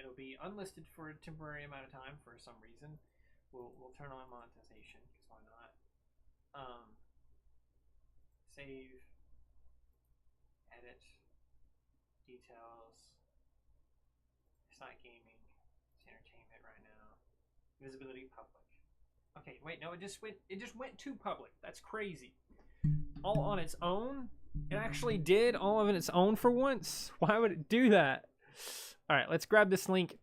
it'll be unlisted for a temporary amount of time for some reason. We'll turn on monetization because why not? Save, edit, details. It's not gaming. It's entertainment right now. Visibility public. Okay, wait, no, it just went to public. That's crazy. All on its own? It actually did all of its own for once? Why would it do that? All right, let's grab this link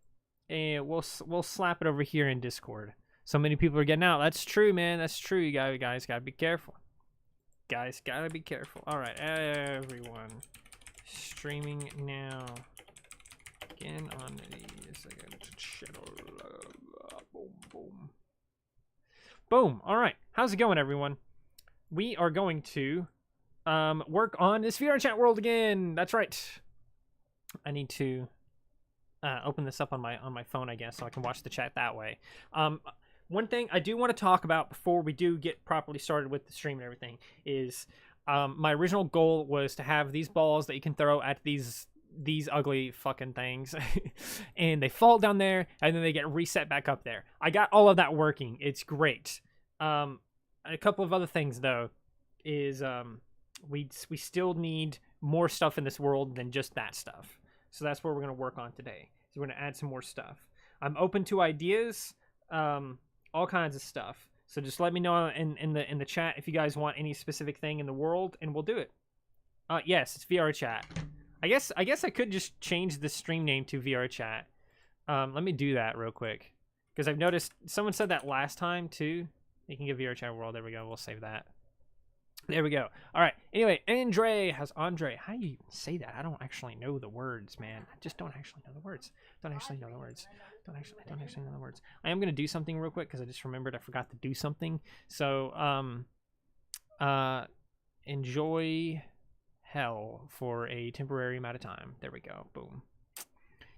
and we'll slap it over here in Discord. So many people are getting out. That's true, man. That's true. You guys gotta be careful. Guys gotta be careful. All right, everyone, streaming now. Again on the second channel. Boom, boom, boom. All right, how's it going, everyone? We are going to work on this VR chat world again. That's right. I need to open this up on my phone, I guess, so I can watch the chat that way. One thing I do want to talk about before we do get properly started with the stream and everything is my original goal was to have these balls that you can throw at these ugly fucking things and they fall down there and then they get reset back up there. I got all of that working. It's great. A couple of other things though is we still need more stuff in this world than just that stuff. So that's what we're going to work on today. So we're going to add some more stuff. I'm open to ideas, all kinds of stuff. So just let me know in the chat if you guys want any specific thing in the world, and we'll do it. Yes, it's VR chat. I guess I could just change the stream name to VR chat. Let me do that real quick because I've noticed someone said that last time too. You can give VR chat world. There we go. We'll save that. There we go. All right. Anyway, Andre. How do you even say that? I don't actually know the words, man. I just don't actually know the words. Don't actually know the words. I am gonna do something real quick because I just remembered I forgot to do something. So enjoy hell for a temporary amount of time. There we go. Boom.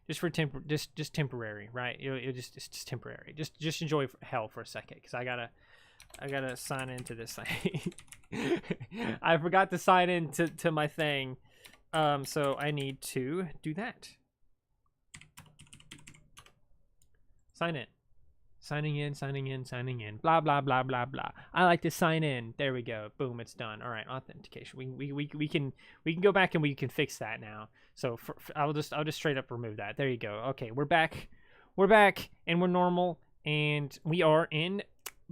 Just for just temporary, right? It's just temporary. Just enjoy hell for a second because I gotta sign into this thing. I forgot to sign in to my thing. So I need to do that. Sign in. Signing in. Blah, blah, blah, blah, blah. I like to sign in. There we go. Boom, it's done. All right, authentication. We can go back and we can fix that now. So I'll just straight up remove that. There you go. Okay, we're back. We're back and we're normal and we are in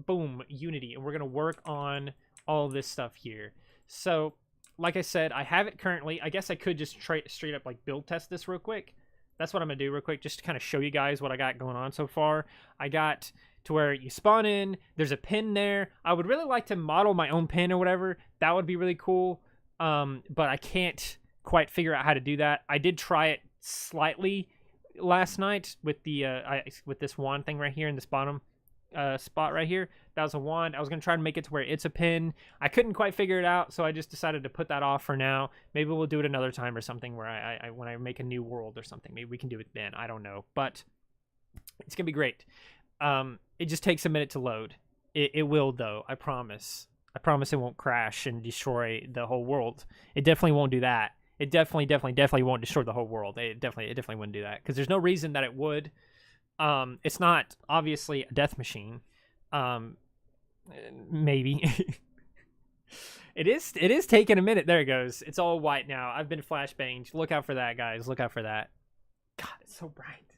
boom, Unity, and we're gonna work on all this stuff here. So like I said, I have it currently. I guess I could just straight up like build test this real quick. That's what I'm gonna do real quick, just to kind of show you guys what I got going on so far. I got to where you spawn in, there's a pin there. I would really like to model my own pin or whatever. That would be really cool. But I can't quite figure out how to do that. I did try it slightly last night with the with this wand thing right here in this bottom spot right here. That was a wand. I was gonna try to make it to where it's a pin. I couldn't quite figure it out, so I just decided to put that off for now. Maybe we'll do it another time or something where I when I make a new world or something, maybe we can do it then. I don't know, but it's gonna be great. It just takes a minute to load. It will though. I promise it won't crash and destroy the whole world. It definitely won't do that. It definitely won't destroy the whole world. It definitely wouldn't do that because there's no reason that it would. It's not obviously a death machine. Maybe. it is taking a minute. There it goes. It's all white now. I've been flashbanged. Look out for that, guys. Look out for that. God, it's so bright.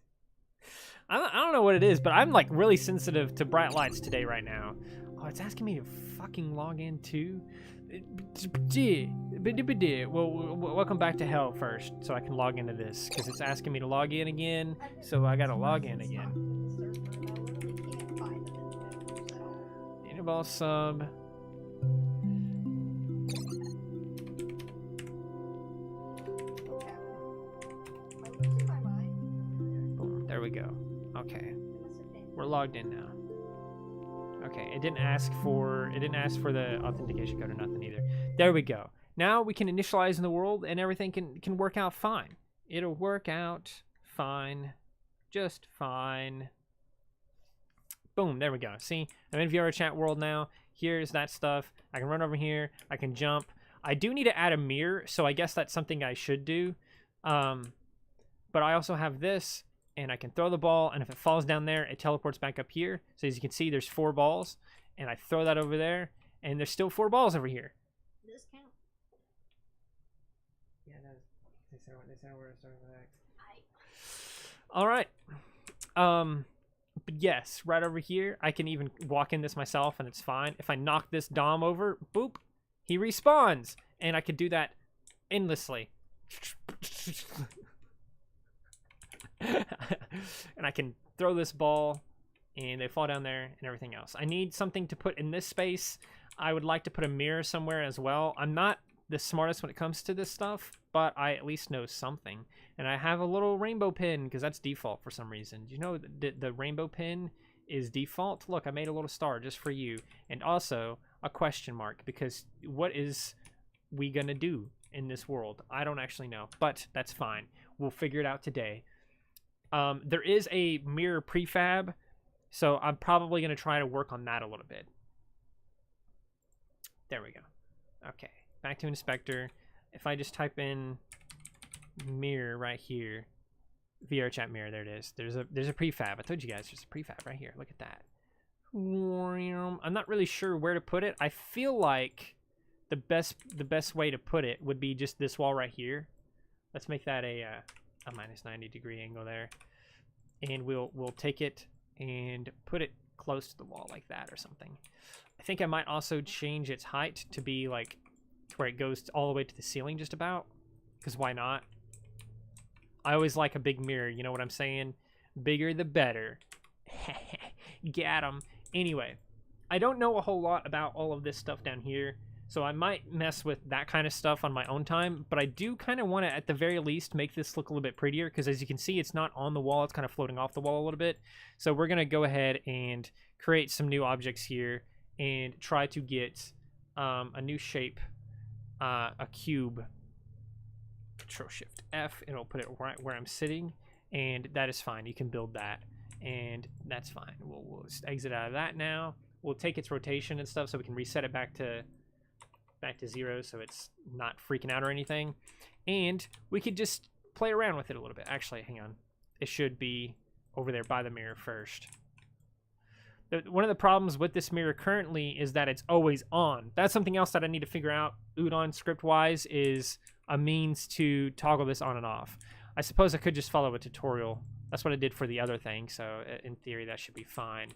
I don't know what it is, but I'm like really sensitive to bright lights today right now. Oh, it's asking me to fucking log in too. Well, welcome back to hell first, so I can log into this because it's asking me to log in again. So I gotta log in again. Ball sub. Boom, there we go. Okay, we're logged in now. Okay, it didn't ask for the authentication code or nothing either. There we go. Now we can initialize in the world and everything can work out fine. It'll work out fine, just fine. Boom, there we go. See, I'm in VR chat world now. Here's that stuff. I can run over here. I can jump. I do need to add a mirror, so I guess that's something I should do. But I also have this, and I can throw the ball, and if it falls down there, it teleports back up here. So as you can see, there's 4 balls, and I throw that over there, and there's still 4 balls over here. Does this count? Yeah, it does. They said where to start with that. I All right. But yes, right over here, I can even walk in this myself, and it's fine. If I knock this Dom over, boop, he respawns, and I could do that endlessly. And I can throw this ball, and they fall down there, and everything else. I need something to put in this space. I would like to put a mirror somewhere as well. I'm not the smartest when it comes to this stuff, but I at least know something. And I have a little rainbow pin because that's default for some reason. Do you know the rainbow pin is default? Look, I made a little star just for you. And also a question mark, because what is we gonna do in this world? I don't actually know, but that's fine. We'll figure it out today. There is a mirror prefab, so I'm probably gonna try to work on that a little bit. There we go. Okay, back to inspector. If I just type in mirror right here, VR chat mirror, there it is. There's a prefab. I told you guys there's a prefab right here. Look at that. I'm not really sure where to put it. I feel like the best way to put it would be just this wall right here. Let's make that a minus 90 degree angle there, and we'll take it and put it close to the wall like that or something. I think I might also change its height to be like to where it goes all the way to the ceiling just about, because why not? I always like a big mirror, you know what I'm saying? Bigger the better. Get 'em. Anyway, I don't know a whole lot about all of this stuff down here, so I might mess with that kind of stuff on my own time, but I do kind of want to, at the very least, make this look a little bit prettier, because as you can see, it's not on the wall, it's kind of floating off the wall a little bit. So we're going to go ahead and create some new objects here and try to get a new shape, a cube. Control Shift F, it'll put it right where I'm sitting, and that is fine. You can build that, and that's fine. We'll just exit out of that now. We'll take its rotation and stuff so we can reset it back to 0, so it's not freaking out or anything. And we could just play around with it a little bit. Actually, hang on. It should be over there by the mirror first. One of the problems with this mirror currently is that it's always on. That's something else that I need to figure out, Udon, script-wise, is a means to toggle this on and off. I suppose I could just follow a tutorial. That's what I did for the other thing, so in theory that should be fine.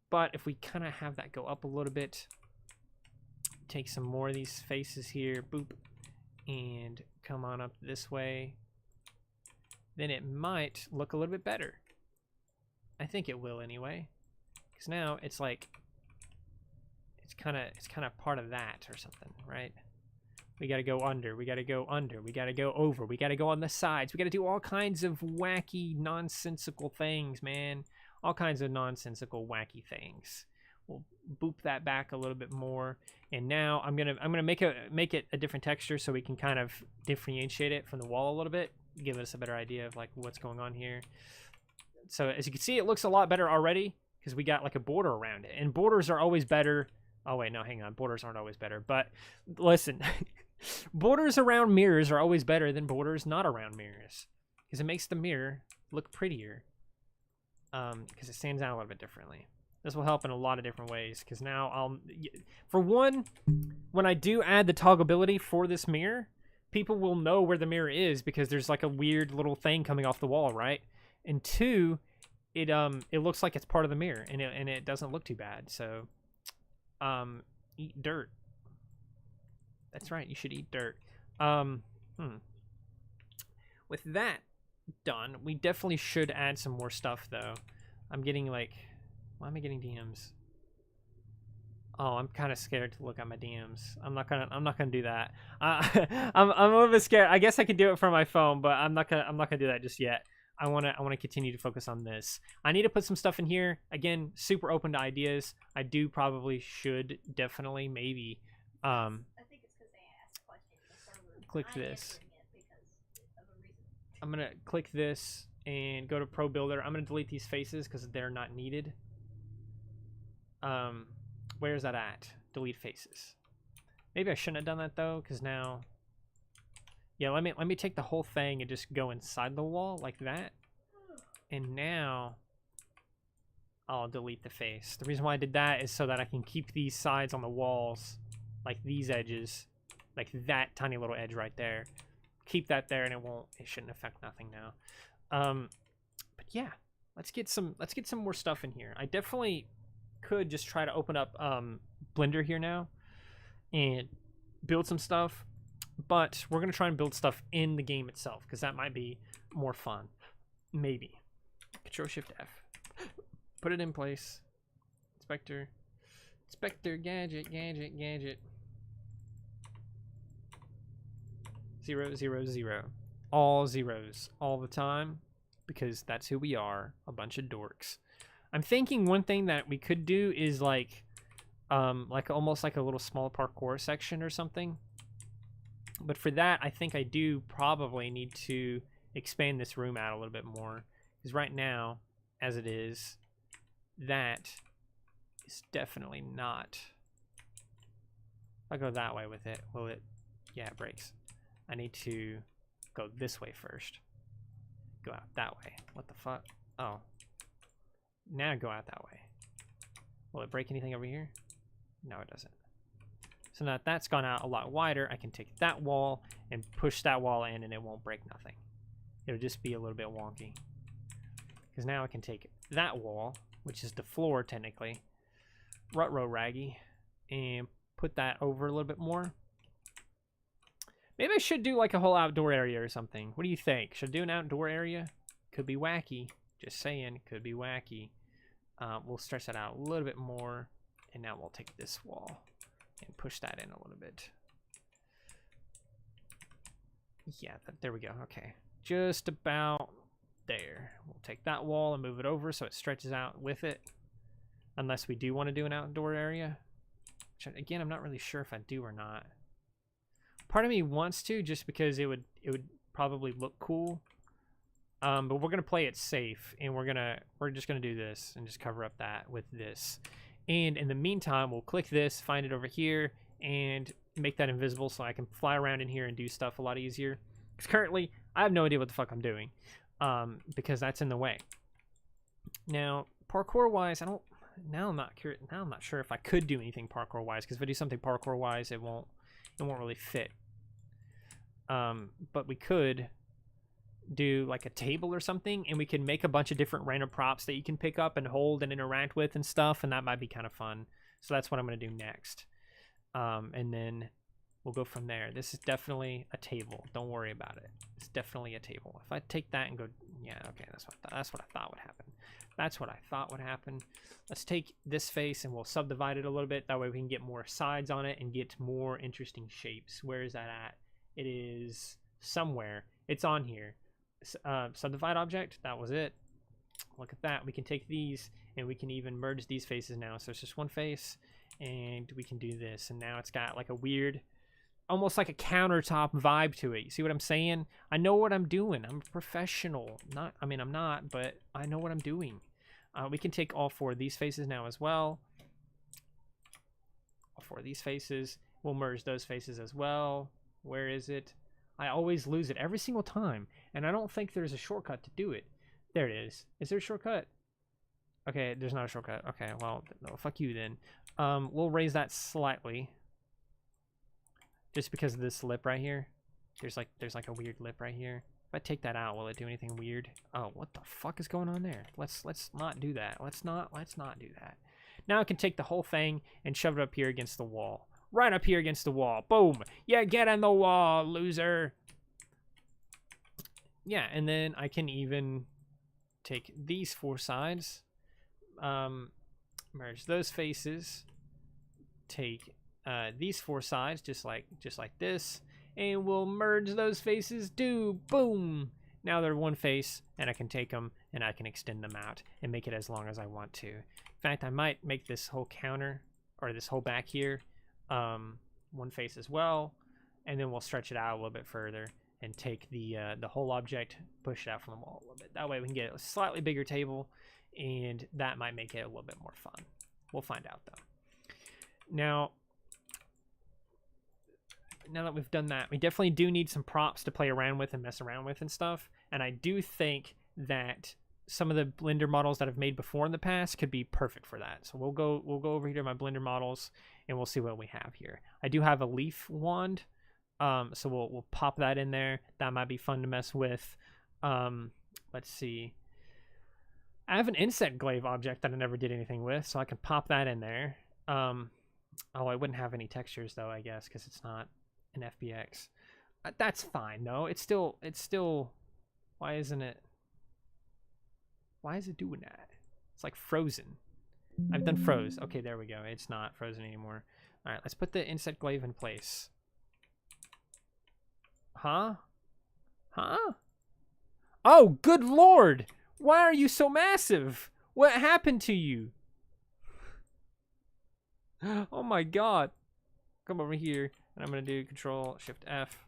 But if we kind of have that go up a little bit, take some more of these faces here, boop, and come on up this way, then it might look a little bit better. I think it will anyway. Because now it's like, it's kind of part of that or something, right? We got to go under, we got to go under, we got to go over, we got to go on the sides, we got to do all kinds of wacky, nonsensical things, man. All kinds of nonsensical, wacky things. We'll boop that back a little bit more, and now I'm gonna make it a different texture so we can kind of differentiate it from the wall a little bit, give us a better idea of like what's going on here. So as you can see, it looks a lot better already, because we got like a border around it, and borders are always better. Oh wait, no, hang on, borders aren't always better, but listen, borders around mirrors are always better than borders not around mirrors, because it makes the mirror look prettier, because it stands out a little bit differently. This will help in a lot of different ways, because now for one, when I do add the toggleability for this mirror, people will know where the mirror is, because there's like a weird little thing coming off the wall, right? And two, it looks like it's part of the mirror, and it doesn't look too bad. So eat dirt. That's right, you should eat dirt. With that done, we definitely should add some more stuff though. I'm getting like, why am I getting DMs? Oh, I'm kind of scared to look at my DMs. I'm not gonna do that. I'm a little bit scared. I guess I could do it from my phone, but I'm not gonna do that just yet. I wanna continue to focus on this. I need to put some stuff in here. Again, super open to ideas. I do probably should definitely maybe. I think it's because they asked questions. Click this. I'm gonna click this and go to Pro Builder. I'm gonna delete these faces because they're not needed. Where's that at? Delete faces. Maybe I shouldn't have done that though, because now, yeah, let me take the whole thing and just go inside the wall like that. And now I'll delete the face. The reason why I did that is so that I can keep these sides on the walls, like these edges, like that tiny little edge right there. Keep that there, and it shouldn't affect nothing now. But yeah, let's get some more stuff in here. I definitely could just try to open up Blender here now and build some stuff, but we're gonna try and build stuff in the game itself because that might be more fun. Maybe. Control Shift F. Put it in place. Inspector, gadget. 0, 0, 0. All zeros all the time because that's who we are, a bunch of dorks. I'm thinking one thing that we could do is like almost like a little small parkour section or something. But for that, I think I do probably need to expand this room out a little bit more. Because right now, as it is, that is definitely not. If I go that way with it, will it? Yeah, it breaks. I need to go this way first. Go out that way. What the fuck? Oh. Now go out that way. Will it break anything over here? No, it doesn't. So now that that's gone out a lot wider, I can take that wall and push that wall in and it won't break nothing. It'll just be a little bit wonky. Because now I can take that wall, which is the floor technically, raggy, and put that over a little bit more. Maybe I should do like a whole outdoor area or something. What do you think? Should I do an outdoor area? Could be wacky. Just saying, could be wacky. We'll stretch that out a little bit more. And now we'll take this wall and push that in a little bit. Yeah, there we go. Okay. Just about there. We'll take that wall and move it over so it stretches out with it. Unless we do want to do an outdoor area. Which, again, I'm not really sure if I do or not. Part of me wants to just because it would probably look cool. But we're gonna play it safe, and we're just gonna do this and just cover up that with this. And in the meantime, we'll click this, find it over here, and make that invisible so I can fly around in here and do stuff a lot easier. Because currently, I have no idea what the fuck I'm doing, because that's in the way. Now, parkour-wise, I'm not sure if I could do anything parkour-wise. Because if I do something parkour-wise, it won't really fit. But we could do like a table or something, and we can make a bunch of different random props that you can pick up and hold and interact with and stuff, and that might be kind of fun. So that's what I'm going to do next. And then we'll go from there. This is definitely a table. Don't worry about it. It's definitely a table. If I take that and go, yeah, okay, that's what I thought would happen. That's what I thought would happen. Let's take this face and we'll subdivide it a little bit. That way we can get more sides on it and get more interesting shapes. Where is that at? It is somewhere. It's on here. Subdivide object, that was it. Look at that. We can take these and we can even merge these faces now. So it's just one face, and we can do this, and now it's got like a weird, almost like a countertop vibe to it. You see what I'm saying? I know what I'm doing. I'm a professional. I'm not, but I know what I'm doing. We can take all four of these faces now as well. All four of these faces. We'll merge those faces as well. Where is it? I always lose it every single time, and I don't think there's a shortcut to do it. There it is. Is there a shortcut? Okay, there's not a shortcut. Okay, well, no, fuck you then. We'll raise that slightly, just because of this lip right here. There's like a weird lip right here. If I take that out, will it do anything weird? Oh, what the fuck is going on there? Let's not do that. Let's not do that. Now I can take the whole thing and shove it up here against the wall. Right up here against the wall. Boom. Yeah, get on the wall, loser. Yeah, and then I can even take these four sides, merge those faces, take these four sides just like this, and we'll merge those faces too. Boom. Now they're one face, and I can take them and I can extend them out and make it as long as I want to. In fact, I might make this whole counter, or this whole back here, one face as well, and then we'll stretch it out a little bit further and take the whole object, push it out from the wall a little bit. That way we can get a slightly bigger table, and that might make it a little bit more fun. We'll find out though. Now that we've done that, we definitely do need some props to play around with and mess around with and stuff. And I do think that some of the Blender models that I've made before in the past could be perfect for that. So we'll go over here to my Blender models and we'll see what we have here. I do have a leaf wand, so we'll pop that in there. That might be fun to mess with. Let's see. I have an insect glaive object that I never did anything with, so I can pop that in there. Oh, I wouldn't have any textures though, I guess, because it's not an FBX. That's fine though. It's still. Why isn't it? Why is it doing that? It's like frozen. I've done froze. Okay, there we go. It's not frozen anymore. All right, let's put the insect glaive in place. Huh? Huh? Oh, good lord! Why are you so massive? What happened to you? Oh my god. Come over here, and I'm gonna do Control Shift F.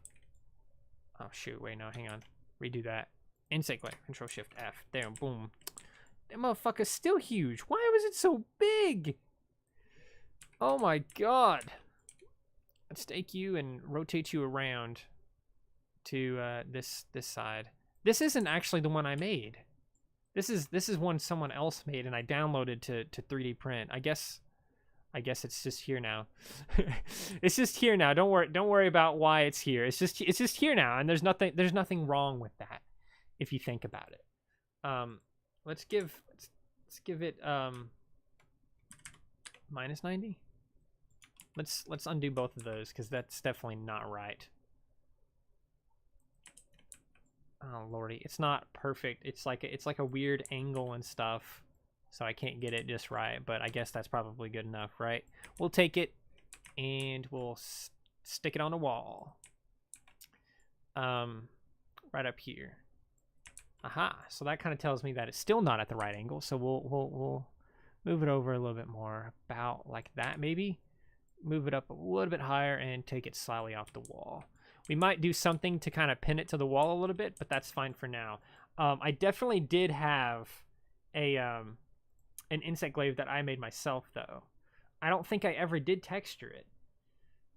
Oh shoot, wait, no, hang on. Redo that. Insect glaive, Control Shift F. There, boom. That motherfucker's still huge. Why was it so big? Oh my god. Let's take you and rotate you around to this side. This isn't actually the one I made. This is one someone else made and I downloaded to 3D print. I guess it's just here now. It's just here now. Don't worry about why it's here. It's just here now, and there's nothing wrong with that if you think about it. Let's give it minus 90. Let's undo both of those because that's definitely not right. Oh lordy, it's not perfect. It's like a weird angle and stuff, so I can't get it just right. But I guess that's probably good enough, right? We'll take it and we'll stick it on the wall. Right up here. Aha! So that kind of tells me that it's still not at the right angle. So we'll move it over a little bit more, about like that maybe. Move it up a little bit higher and take it slightly off the wall. We might do something to kind of pin it to the wall a little bit, but that's fine for now. I definitely did have an insect glaive that I made myself, though. I don't think I ever did texture it.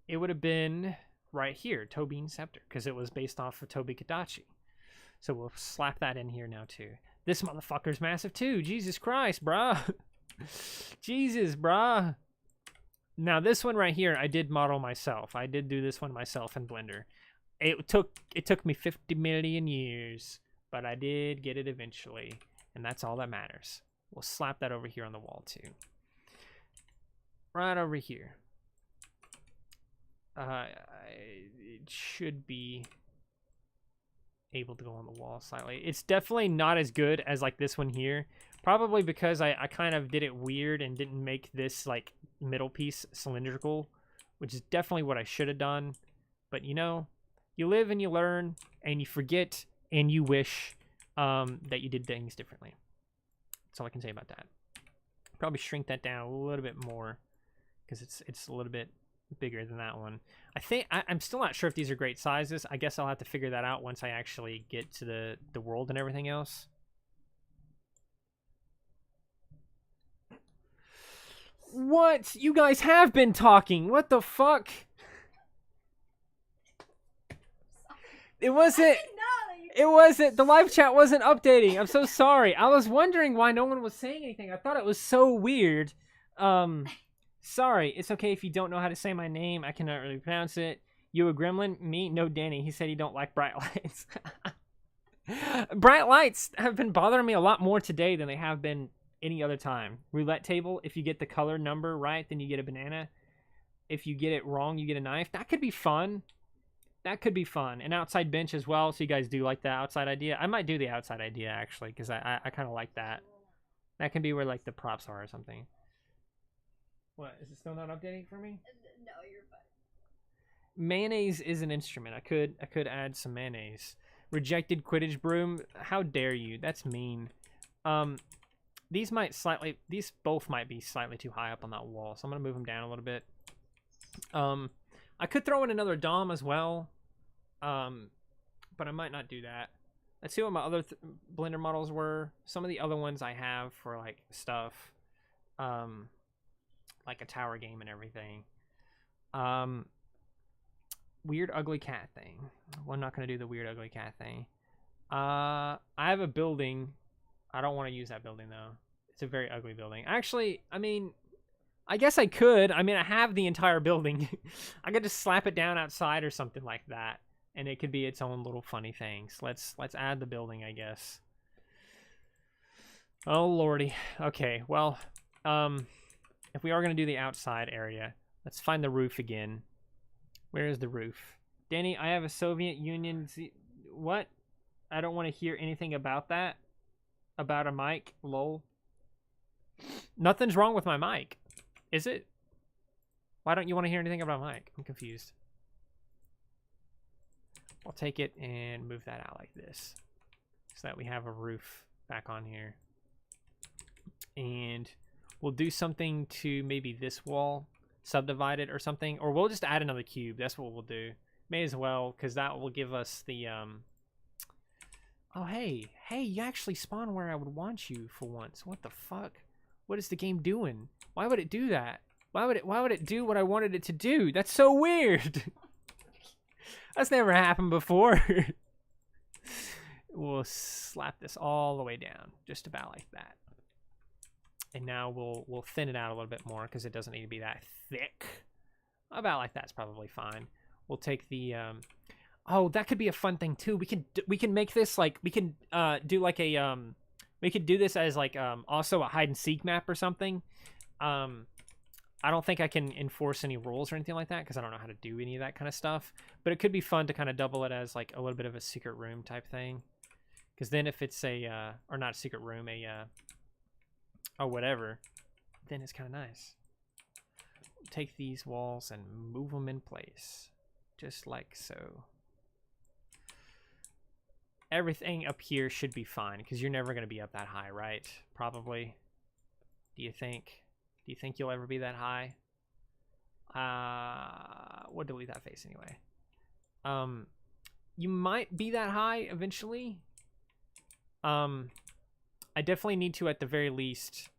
It would have been right here, Tobin Scepter, because it was based off of Tobi Kadachi. So we'll slap that in here now, too. This motherfucker's massive, too. Jesus Christ, brah. Jesus, brah. Now, this one right here, I did model myself. I did do this one myself in Blender. It took me 50 million years, but I did get it eventually, and that's all that matters. We'll slap that over here on the wall, too. Right over here. It should be able to go on the wall slightly. It's definitely not as good as like this one here. Probably because I kind of did it weird and didn't make this like middle piece cylindrical, which is definitely what I should have done. But you know, you live and you learn and you forget and you wish that you did things differently. That's all I can say about that. Probably shrink that down a little bit more because it's a little bit bigger than that one. I think I'm still not sure if these are great sizes. I guess I'll have to figure that out once I actually get to the world and everything else. What? You guys have been talking. What the fuck? It wasn't. It wasn't. The live chat wasn't updating. I'm so sorry. I was wondering why no one was saying anything. I thought it was so weird. Sorry. It's okay if you don't know how to say my name. I cannot really pronounce it. You a gremlin? Me? No, Danny. He said he don't like bright lights. Bright lights have been bothering me a lot more today than they have been any other time. Roulette table, if you get the color number right, then you get a banana. If you get it wrong, you get a knife. That could be fun. That could be fun. An outside bench as well, so you guys do like the outside idea. I might do the outside idea, actually, because I kind of like that. That can be where, like, the props are or something. What? Is it still not updating for me? No, you're fine. Mayonnaise is an instrument. I could add some mayonnaise. Rejected Quidditch broom. How dare you? That's mean. These both might be slightly too high up on that wall, so I'm gonna move them down a little bit. I could throw in another dom as well, but I might not do that. Let's see what my other Blender models were. Some of the other ones I have for like stuff, like a tower game and everything. Weird ugly cat thing. Well, I'm not gonna do the weird ugly cat thing. I have a building. I don't want to use that building though. It's a very ugly building. Actually, I mean, I guess I could. I mean, I have the entire building. I could just slap it down outside or something like that, and it could be its own little funny things. Let's add the building, I guess. Oh lordy. Okay, well, if we are gonna do the outside area, let's find the roof again. Where is the roof? Danny, I have a Soviet Union. What? I don't want to hear anything about that. About a mic. Lol. Nothing's wrong with my mic. Is it? Why don't you want to hear anything about my mic? I'm confused. I'll take it and move that out like this, so that we have a roof back on here. And we'll do something to maybe this wall, subdivide it or something, or we'll just add another cube. That's what we'll do. May as well, because that will give us the oh hey, you actually spawn where I would want you for once. What the fuck? What is the game doing? Why would it do that? Why would it do what I wanted it to do? That's so weird. That's never happened before. We'll slap this all the way down, just about like that. And now we'll thin it out a little bit more because it doesn't need to be that thick. About like that's probably fine. We'll take the oh, that could be a fun thing too. We can make this like we can do like a we could do this as like also a hide and seek map or something. I don't think I can enforce any rules or anything like that because I don't know how to do any of that kind of stuff. But it could be fun to kind of double it as like a little bit of a secret room type thing. Because then if it's a or not a secret room, or whatever, then it's kind of nice. Take these walls and move them in place, just like so. Everything up here should be fine because you're never going to be up that high, right? Probably. Do you think? Do you think you'll ever be that high? We'll delete that face anyway. You might be that high eventually. I definitely need to, at the very least,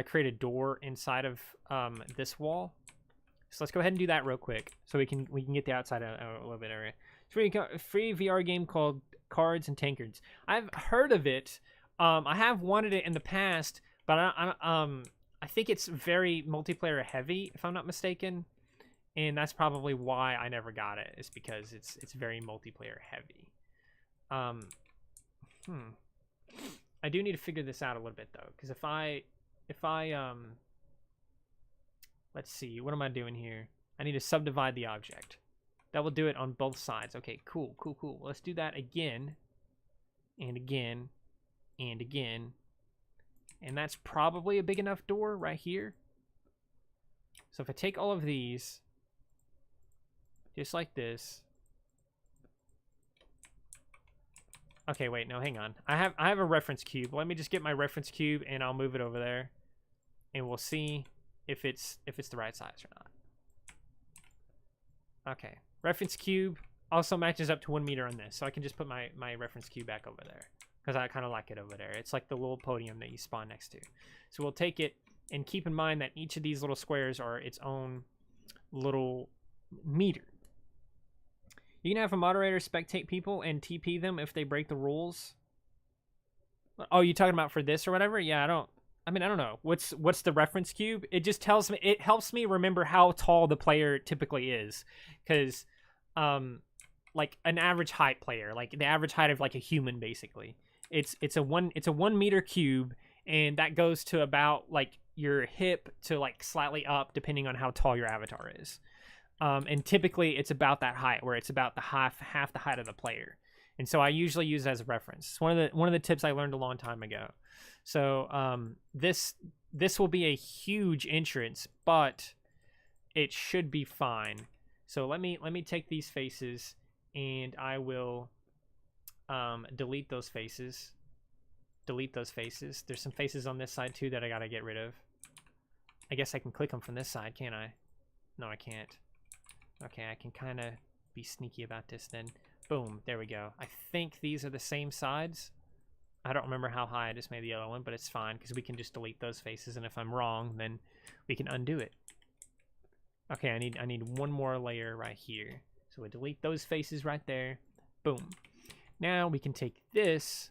create a door inside of this wall. So let's go ahead and do that real quick, so we can get the outside a little bit area. It's free VR game called Cards and Tankards. I've heard of it. I have wanted it in the past, but I think it's very multiplayer heavy, if I'm not mistaken, and that's probably why I never got it. Is because it's very multiplayer heavy. I do need to figure this out a little bit though, because if I let's see, what am I doing here? I need to subdivide the object. That will do it on both sides. Okay, cool. Let's do that again, and again, and again. And that's probably a big enough door right here. So if I take all of these, just like this. Okay, wait, no, hang on. I have a reference cube. Let me just get my reference cube and I'll move it over there. And we'll see if it's the right size or not. Okay. Reference cube also matches up to 1 meter on this. So I can just put my reference cube back over there. Because I kind of like it over there. It's like the little podium that you spawn next to. So we'll take it, and keep in mind that each of these little squares are its own little meter. You can have a moderator spectate people and TP them if they break the rules. Oh, you talking about for this or whatever? Yeah, I don't know. What's the reference cube? It just tells me, it helps me remember how tall the player typically is. Because, like an average height player, like the average height of like a human basically. It's a 1 meter cube, and that goes to about like your hip to like slightly up depending on how tall your avatar is. And typically it's about that height, where it's about the half the height of the player. And so I usually use it as a reference. It's one of the tips I learned a long time ago. So this will be a huge entrance, but it should be fine. So let me take these faces, and I will delete those faces. There's some faces on this side too that I gotta get rid of. I guess I can click them from this side, can't I? No, I can't. Okay, I can kind of be sneaky about this then. Boom, there we go. I think these are the same sides. I don't remember how high I just made the yellow one, but it's fine because we can just delete those faces, and if I'm wrong, then we can undo it. Okay, I need one more layer right here. So we delete those faces right there. Boom. Now we can take this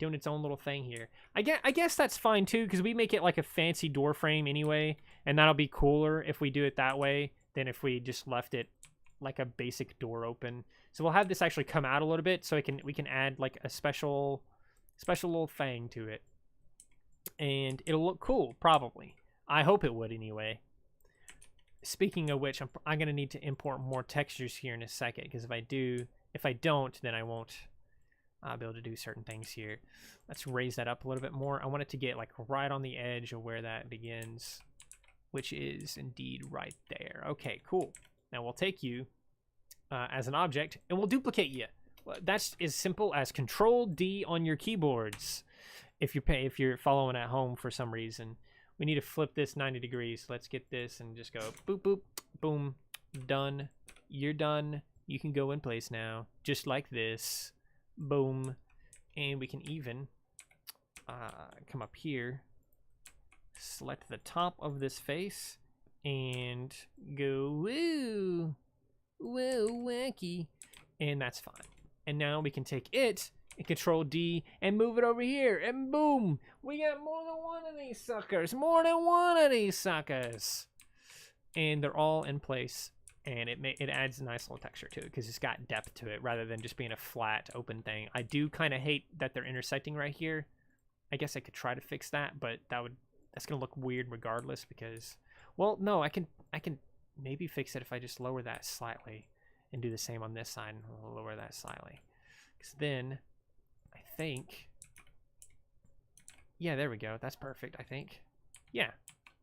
doing its own little thing here. I guess that's fine too, because we make it like a fancy door frame anyway, and that'll be cooler if we do it that way than if we just left it like a basic door open. So we'll have this actually come out a little bit, so we can add like a special little thing to it, and it'll look cool probably. I hope it would anyway. Speaking of which, I'm gonna need to import more textures here in a second, because if I don't, then I won't be able to do certain things here. Let's raise that up a little bit more. I want it to get like right on the edge of where that begins, which is indeed right there. Okay, cool. Now we'll take you as an object and we'll duplicate you. That's as simple as Control-D on your keyboards. If you're following at home for some reason, we need to flip this 90 degrees. Let's get this and just go boop, boop, boom, done. You're done. You can go in place now, just like this. Boom. And we can even come up here, select the top of this face, and go woo, woo, wacky. And that's fine. And now we can take it and Control-D and move it over here, and boom, we got more than one of these suckers. More than one of these suckers. And they're all in place. And it adds a nice little texture to it because it's got depth to it rather than just being a flat open thing. I do kind of hate that they're intersecting right here. I guess I could try to fix that, but that's gonna look weird regardless because, well, no, I can maybe fix it if I just lower that slightly and do the same on this side and lower that slightly. Because then I think, yeah, there we go. That's perfect. I think, yeah.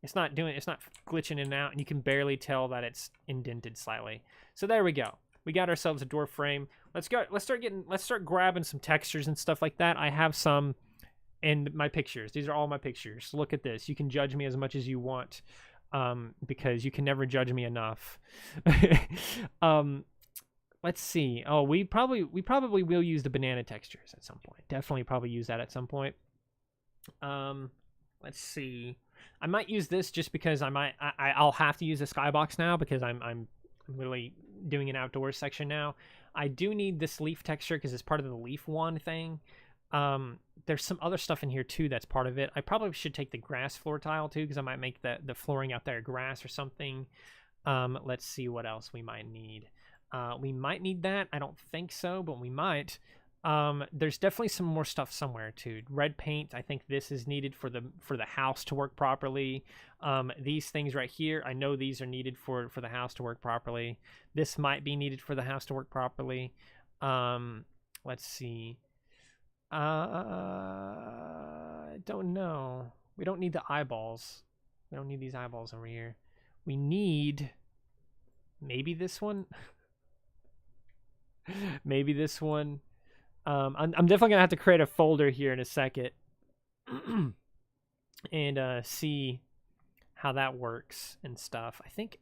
It's not glitching in and out, and you can barely tell that it's indented slightly. So there we go. We got ourselves a door frame. Let's start grabbing some textures and stuff like that. I have some in my pictures. These are all my pictures. Look at this. You can judge me as much as you want, because you can never judge me enough. Let's see. Oh, we probably will use the banana textures at some point. Definitely probably use that at some point. Let's see. I might use this just because I'll have to use a skybox now because I'm literally doing an outdoors section now. I do need this leaf texture because it's part of the leaf wand thing. There's some other stuff in here too that's part of it. I probably should take the grass floor tile too because I might make the flooring out there grass or something. Let's see what else we might need. We might need that. I don't think so, but we might. There's definitely some more stuff somewhere too. Red paint, I think this is needed for the house to work properly. These things right here, I know these are needed for the house to work properly. This might be needed for the house to work properly. Let's see. I don't know. We don't need the eyeballs. We don't need these eyeballs over here. We need maybe this one. Maybe this one. I'm definitely gonna have to create a folder here in a second and see how that works and stuff. I think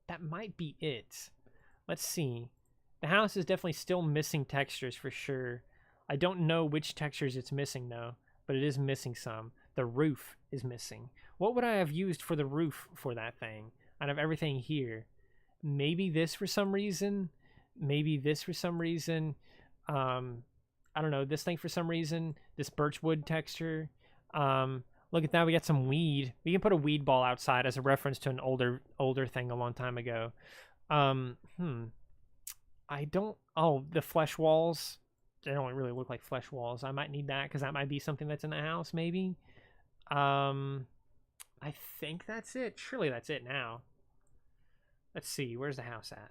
that might be it. Let's see. The house is definitely still missing textures for sure. I don't know which textures it's missing though, but it is missing some. The roof is missing. What would I have used for the roof for that thing? Out of everything here, maybe this for some reason. Maybe this for some reason. I don't know, this thing for some reason, this birchwood texture. Look at that, we got some weed. We can put a weed ball outside as a reference to an older thing a long time ago. I don't, oh, the flesh walls. They don't really look like flesh walls. I might need that because that might be something that's in the house maybe. I think that's it. Surely that's it now. Let's see, where's the house at?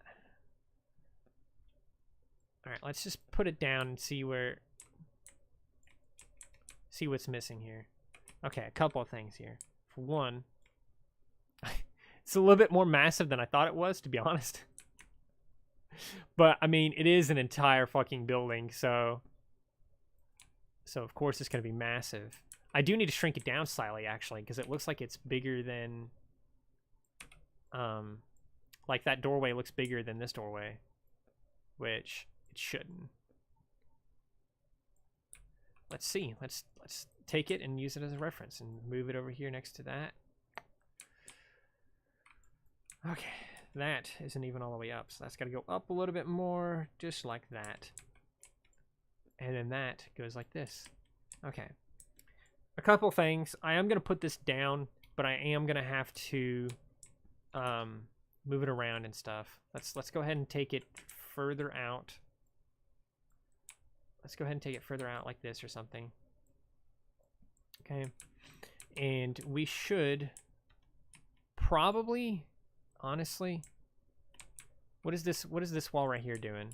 All right, let's just put it down and see what's missing here. Okay, a couple of things here. For one, it's a little bit more massive than I thought it was, to be honest. But I mean, it is an entire fucking building, so of course it's gonna be massive. I do need to shrink it down slightly actually, because it looks like it's bigger than, like that doorway looks bigger than this doorway, which it shouldn't. Let's see. Let's take it and use it as a reference and move it over here next to that. Okay, that isn't even all the way up, so that's got to go up a little bit more, just like that. And then that goes like this. Okay. A couple things. I am going to put this down, but I am going to have to move it around and stuff. Let's go ahead and take it further out. Let's go ahead and take it further out like this or something. Okay. And we should probably, honestly, what is this wall right here doing?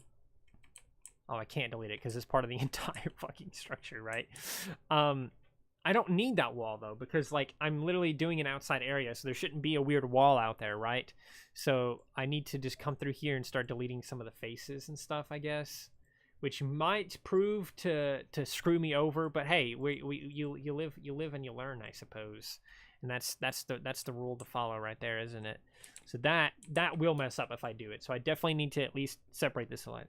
Oh, I can't delete it because it's part of the entire fucking structure, right? I don't need that wall though, because like I'm literally doing an outside area, so there shouldn't be a weird wall out there, right? So I need to just come through here and start deleting some of the faces and stuff, I guess, which might prove to screw me over. But hey, you live and you learn, I suppose, and that's the rule to follow right there, isn't it? So that will mess up if I do it. So I definitely need to at least separate this a lot.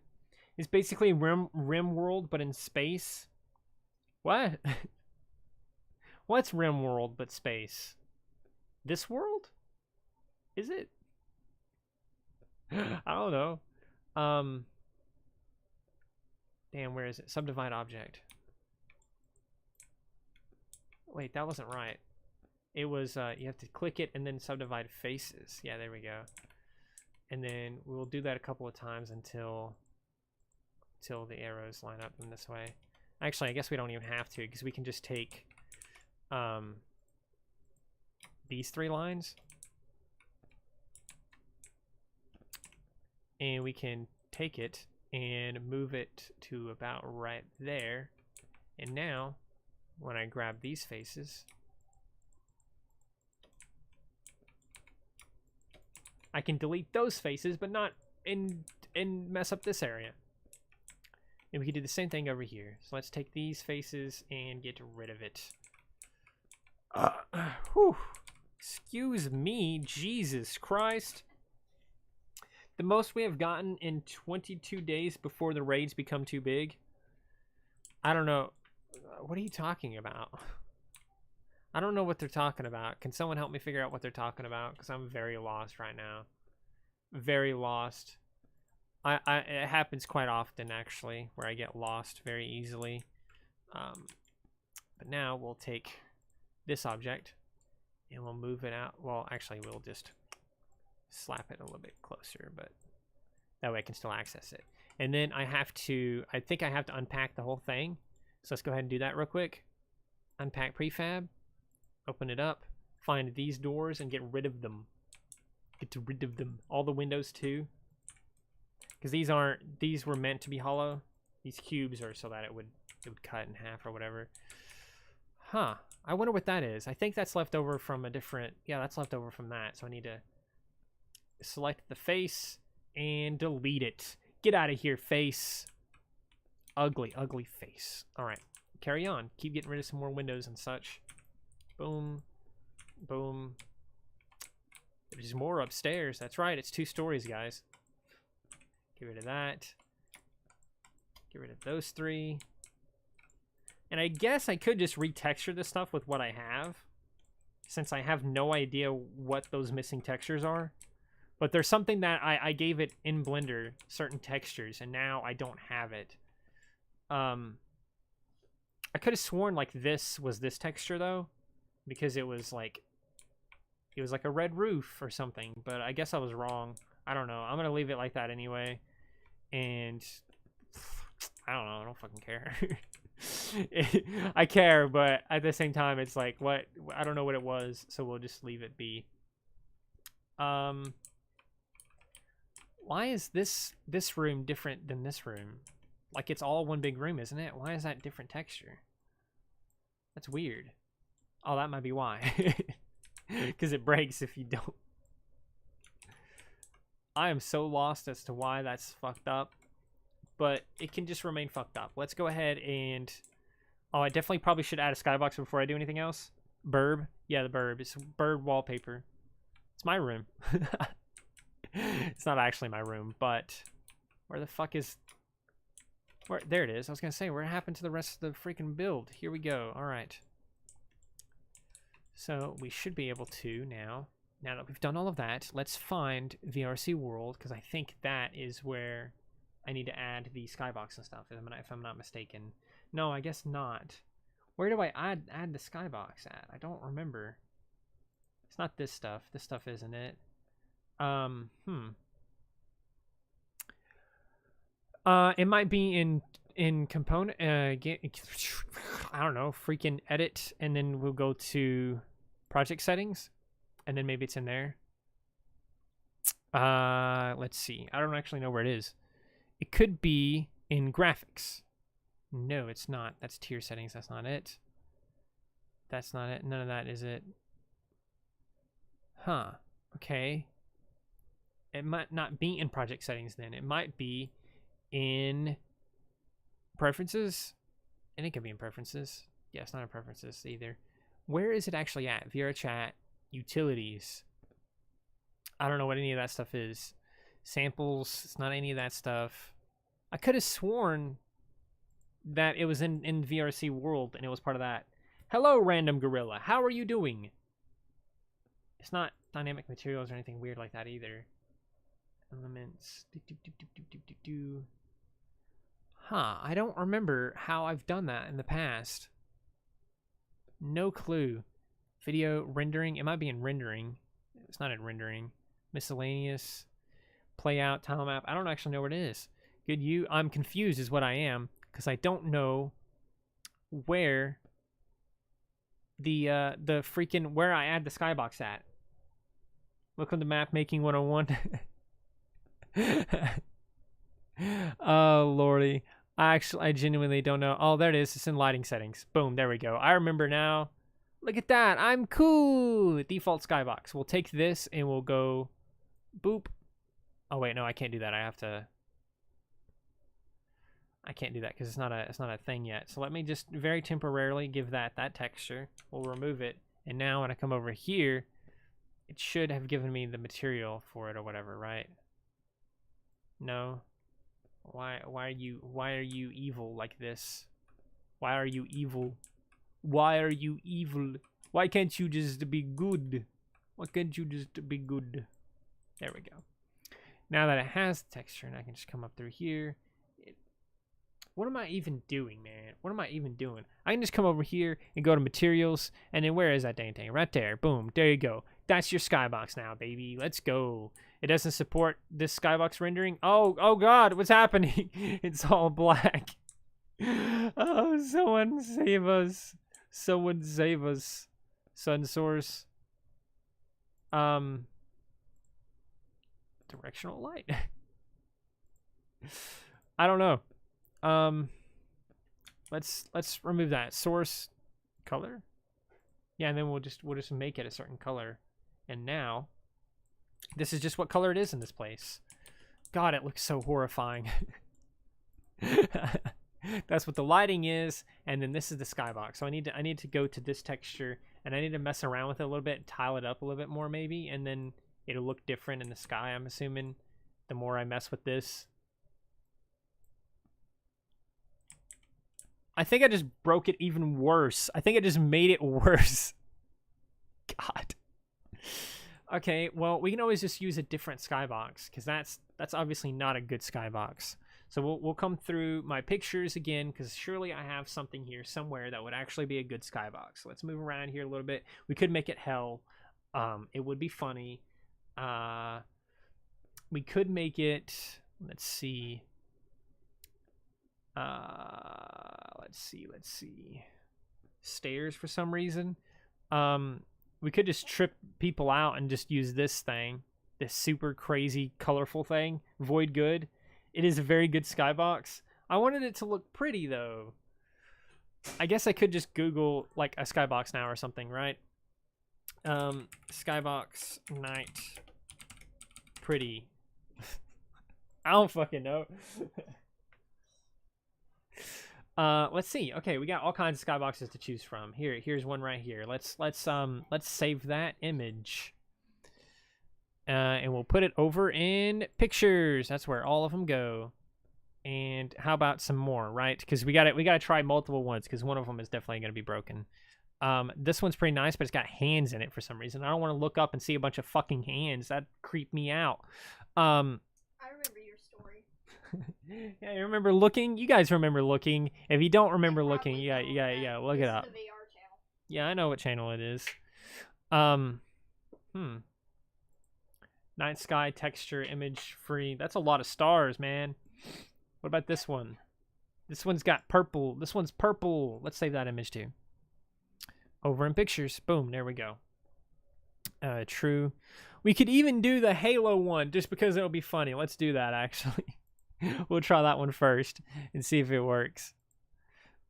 It's basically Rim World, but in space. What? What's Rim World but space? This world? Is it? I don't know. Damn, where is it? Subdivide object. Wait, that wasn't right. It was, you have to click it and then subdivide faces. Yeah, there we go. And then we'll do that a couple of times until the arrows line up in this way. Actually, I guess we don't even have to, because we can just take these 3 lines and we can take it and move it to about right there. And now when I grab these faces, I can delete those faces but not and mess up this area. And we can do the same thing over here. So let's take these faces and get rid of it. Whew. Excuse me, Jesus Christ. The most we have gotten in 22 days before the raids become too big. I don't know. What are you talking about? I don't know what they're talking about. Can someone help me figure out what they're talking about? Because I'm very lost right now. Very lost. It happens quite often, actually, where I get lost very easily. But now we'll take this object and we'll move it out. Well, actually, we'll just slap it a little bit closer, but that way I can still access it. And then I think I have to unpack the whole thing. So let's go ahead and do that real quick. Unpack prefab, open it up, find these doors and get rid of them. Get rid of them. All the windows too. Because these were meant to be hollow. These cubes are so that it would cut in half or whatever. Huh. I wonder what that is. I think that's left over from a different, yeah, that's left over from that. So I need to select the face and delete it. Get out of here, face. Ugly, ugly face. All right, carry on. Keep getting rid of some more windows and such. Boom, boom. There's more upstairs. That's right, it's 2 stories, guys. Get rid of that. Get rid of those 3. And I guess I could just retexture this stuff with what I have, since I have no idea what those missing textures are. But there's something that I gave it in Blender, certain textures, and now I don't have it. I could have sworn like this was this texture though, because it was like a red roof or something, but I guess I was wrong. I don't know. I'm gonna leave it like that anyway. And I don't know, I don't fucking care. I care, but at the same time it's like, what? I don't know what it was, so we'll just leave it be. Why is this room different than this room? Like, it's all one big room, isn't it? Why is that different texture? That's weird. Oh, that might be why. Because it breaks if you don't. I am so lost as to why that's fucked up. But it can just remain fucked up. Let's go ahead and... Oh, I definitely probably should add a skybox before I do anything else. Burb. Yeah, the burb. It's burb wallpaper. It's my room. It's not actually my room, but... Where the fuck is... Where? There it is. I was going to say, where happened to the rest of the freaking build? Here we go. All right. So we should be able to now that we've done all of that, let's find VRC World, because I think that is where I need to add the skybox and stuff, if I'm not mistaken. No, I guess not. Where do I add the skybox at? I don't remember. It's not this stuff. This stuff isn't it. It might be in component. I don't know. Freaking edit, and then we'll go to project settings, and then maybe it's in there. Let's see. I don't actually know where it is. It could be in graphics. No, it's not. That's tier settings. That's not it. That's not it. None of that is it. Huh. Okay. It might not be in project settings then. It might be in preferences. And it could be in preferences. Yeah, it's not in preferences either. Where is it actually at? VRChat, utilities. I don't know what any of that stuff is. Samples, it's not any of that stuff. I could have sworn that it was in VRC World and it was part of that. Hello, Random Gorilla. How are you doing? It's not dynamic materials or anything weird like that either. Elements. Huh, I don't remember how I've done that in the past. No clue. Video rendering. It might be in rendering. It's not in rendering. Miscellaneous. Playout, tile map. I don't actually know what it is. Good you. I'm confused is what I am. Because I don't know where the freaking where I add the skybox at. Welcome to Map Making 101. Oh lordy. I genuinely don't know. Oh, there it is. It's in lighting settings. Boom, there we go. I remember now. Look at that. I'm cool. Default skybox. We'll take this and we'll go boop. Oh wait, no, I can't do that. I can't do that because it's not a thing yet. So let me just very temporarily give that texture. We'll remove it. And now when I come over here, it should have given me the material for it or whatever, right? No. Why are you evil like this? Why are you evil? Why are you evil? Why can't you just be good? Why can't you just be good? There we go. Now that it has the texture and I can just come up through here. What am I even doing, man? What am I even doing? I can just come over here and go to materials. And then where is that dang thing? Right there. Boom. There you go. That's your skybox now, baby. Let's go. It doesn't support this skybox rendering. Oh God. What's happening? It's all black. Oh, someone save us. Someone save us. Sun source. Directional light. I don't know. Let's remove that source color. Yeah, and then we'll just make it a certain color. And now this is just what color it is in this place. God, it looks so horrifying. That's what the lighting is, and then this is the skybox. So I need to go to this texture and I need to mess around with it a little bit, tile it up a little bit more maybe, and then it'll look different in the sky, I'm assuming, the more I mess with this. I think I just broke it even worse. I think I just made it worse. God. Okay, well, we can always just use a different skybox because that's obviously not a good skybox. So we'll come through my pictures again because surely I have something here somewhere that would actually be a good skybox. So let's move around here a little bit. We could make it hell. It would be funny. We could make it, let's see. Let's see. Stairs for some reason. We could just trip people out and just use this thing. This super crazy colorful thing. Void good. It is a very good skybox. I wanted it to look pretty though. I guess I could just Google like a skybox now or something, right? Skybox night pretty. I don't fucking know. Let's see. Okay, we got all kinds of skyboxes to choose from. Here's one right here. Let's save that image. And we'll put it over in pictures. That's where all of them go. And how about some more, right? Because we gotta try multiple ones because one of them is definitely gonna be broken. This one's pretty nice, but it's got hands in it for some reason. I don't want to look up and see a bunch of fucking hands. That creeped me out. I remember your story. Yeah, you remember looking? You guys remember looking. If you don't remember looking, Probably you got don't, but look it this is up. the VR channel. Yeah, I know what channel it is. Night sky texture image free. That's a lot of stars, man. What about this one? This one's got purple. This one's purple. Let's save that image too. Over in pictures. Boom, there we go. True. We could even do the Halo one just because it'll be funny. Let's do that actually. We'll try that one first and see if it works.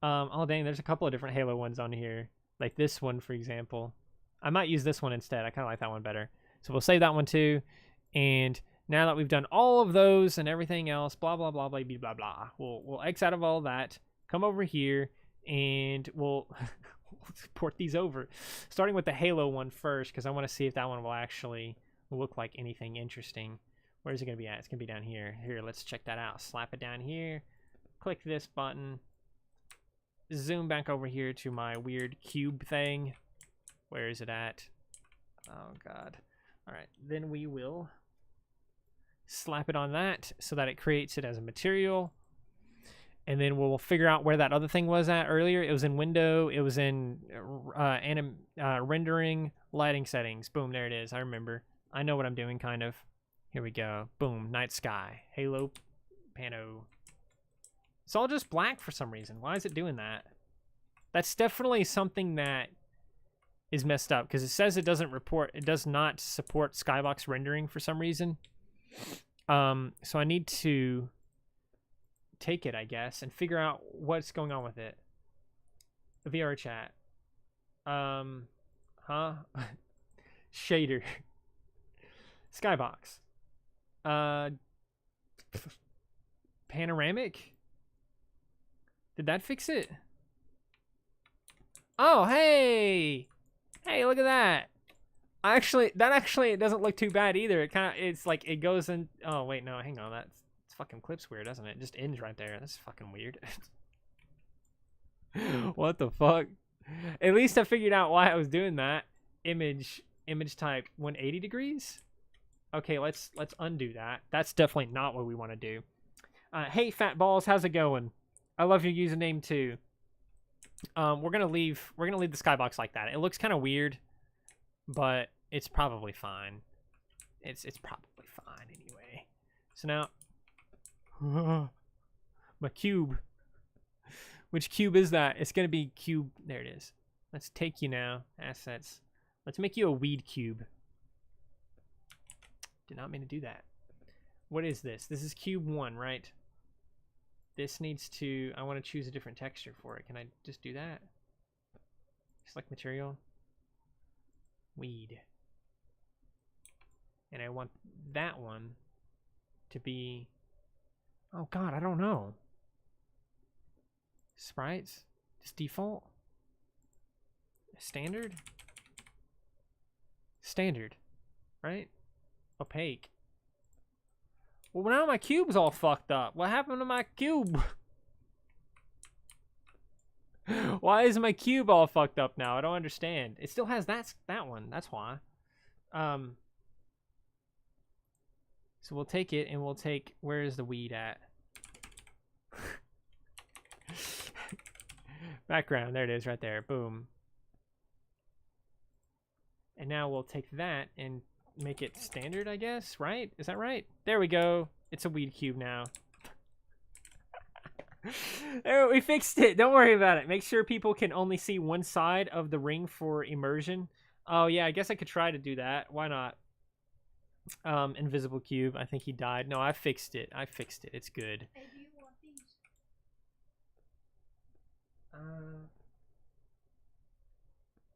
Oh dang, there's a couple of different Halo ones on here. Like this one, for example. I might use this one instead. I kind of like that one better. So we'll save that one too. And now that we've done all of those and everything else, blah, blah, blah, blah, blah, blah, blah. We'll X out of all that, come over here, and we'll port these over. Starting with the Halo one first, because I want to see if that one will actually look like anything interesting. Where's it going to be at? It's going to be down here. Here, let's check that out. Slap it down here. Click this button. Zoom back over here to my weird cube thing. Where is it at? Oh, God. All right. Then we will slap it on that so that it creates it as a material. And then we'll figure out where that other thing was at earlier. It was in window. It was in rendering, lighting settings. Boom, there it is. I remember. I know what I'm doing, kind of. Here we go. Boom, night sky. Halo pano. It's all just black for some reason. Why is it doing that? That's definitely something that is messed up because it says it does not support skybox rendering for some reason. So I need to take it, I guess, and figure out what's going on with it. The VR chat. Shader. Skybox. Panoramic? Did that fix it? Oh, hey! Hey, look at that. That actually it doesn't look too bad either. It's like it goes in. Oh wait, no, hang on. That's fucking clips weird, doesn't it? It just ends right there. That's fucking weird. What the fuck? At least I figured out why I was doing that. Image type 180 degrees. Okay, let's undo that. That's definitely not what we want to do. Hey, fat balls, how's it going? I love your username too. We're gonna leave the skybox like that. It looks kind of weird, but it's probably fine. It's probably fine anyway. So now, my cube. Which cube is that? It's gonna be cube. There it is. Let's take you now. Assets. Let's make you a weed cube. Did not mean to do that. What is this? This is cube 1, right? This needs to, I want to choose a different texture for it. Can I just do that? Select material. Weed. And I want that one to be, oh God, I don't know. Sprites? Just default? Standard? Standard, right? Opaque. Well, now my cube's all fucked up. What happened to my cube? Why is my cube all fucked up now? I don't understand. It still has that one. That's why. So we'll take it and we'll take, where is the weed at? Background, there it is right there. Boom. And now we'll take that and make it standard, I guess, right? Is that right? There we go. It's a weed cube now. There, we fixed it. Don't worry about it. Make sure people can only see one side of the ring for immersion. Oh, yeah, I guess I could try to do that. Why not? Invisible cube. I think he died. No, I fixed it. It's good. Hey, do you want these?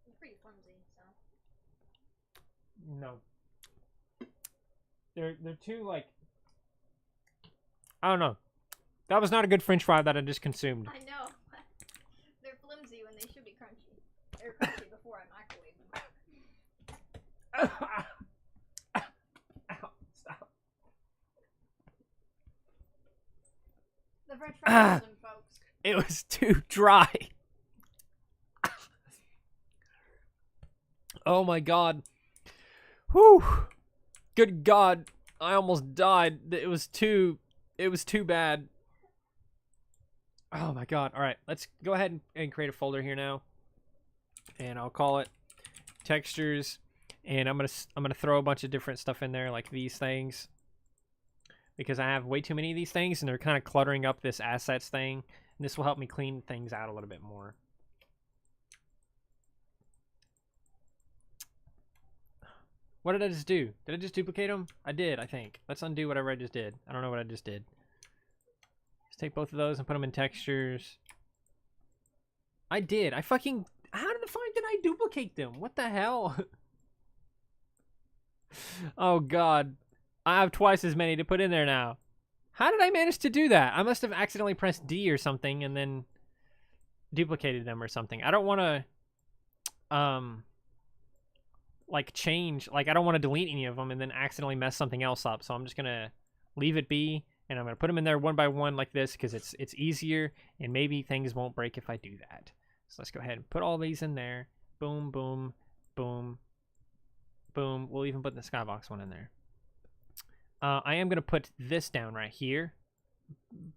They're pretty flimsy, so. No. They're too, like, I don't know. That was not a good French fry that I just consumed. I know. They're flimsy when they should be crunchy. They're crunchy before I microwave them. Ow, stop. The French fries, folks. It was too dry. Oh my God. Whew. Good God. I almost died. It was too It was too bad. Oh my god. All right, let's go ahead and create a folder here now. And I'll call it textures, and I'm gonna throw a bunch of different stuff in there, like these things, because I have way too many of these things and they're kind of cluttering up this assets thing, and this will help me clean things out a little bit more. What did I just do? Did I just duplicate them? I did, I think. Let's undo whatever I just did. I don't know what I just did. Let's take both of those and put them in textures. I did. I fucking... How the fuck did I duplicate them? What the hell? Oh god. I have twice as many to put in there now. How did I manage to do that? I must have accidentally pressed D or something and then duplicated them or something. I don't want to like change, like I don't want to delete any of them and then accidentally mess something else up. So I'm just going to leave it be, and I'm going to put them in there one by one like this because it's easier, and maybe things won't break if I do that. So let's go ahead and put all these in there. Boom, boom, boom, boom. We'll even put the skybox one in there. I am going to put this down right here.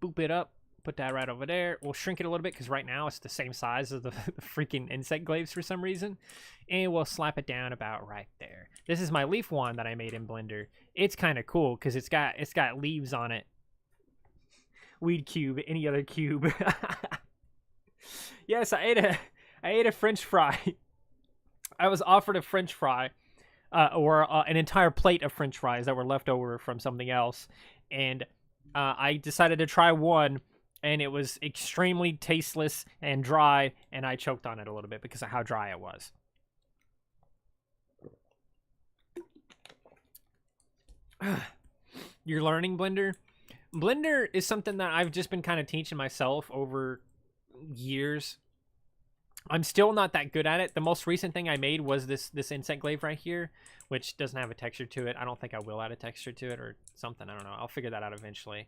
Boop it up. Put that right over there. We'll shrink it a little bit because right now it's the same size as the freaking insect glaives for some reason. And we'll slap it down about right there. This is my leaf wand that I made in Blender. It's kind of cool because it's got leaves on it. Weed cube, any other cube. Yes, I ate a French fry. I was offered a French fry, or an entire plate of French fries that were left over from something else, and I decided to try one, and it was extremely tasteless and dry, and I choked on it a little bit because of how dry it was. You're learning Blender? Blender is something that I've just been kind of teaching myself over years. I'm still not that good at it. The most recent thing I made was this insect glaive right here, which doesn't have a texture to it. I don't think I will add a texture to it or something. I don't know. I'll figure that out eventually.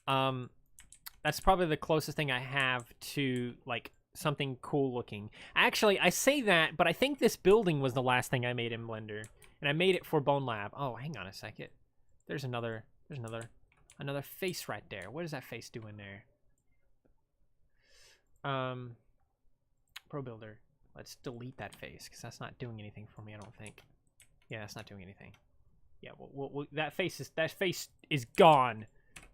That's probably the closest thing I have to like something cool looking. Actually, I say that, but I think this building was the last thing I made in Blender, and I made it for Bone Lab. Oh, hang on a second. There's another face right there. What is that face doing there? Pro Builder. Let's delete that face because that's not doing anything for me, I don't think. Yeah, that's not doing anything. Yeah, that face is gone.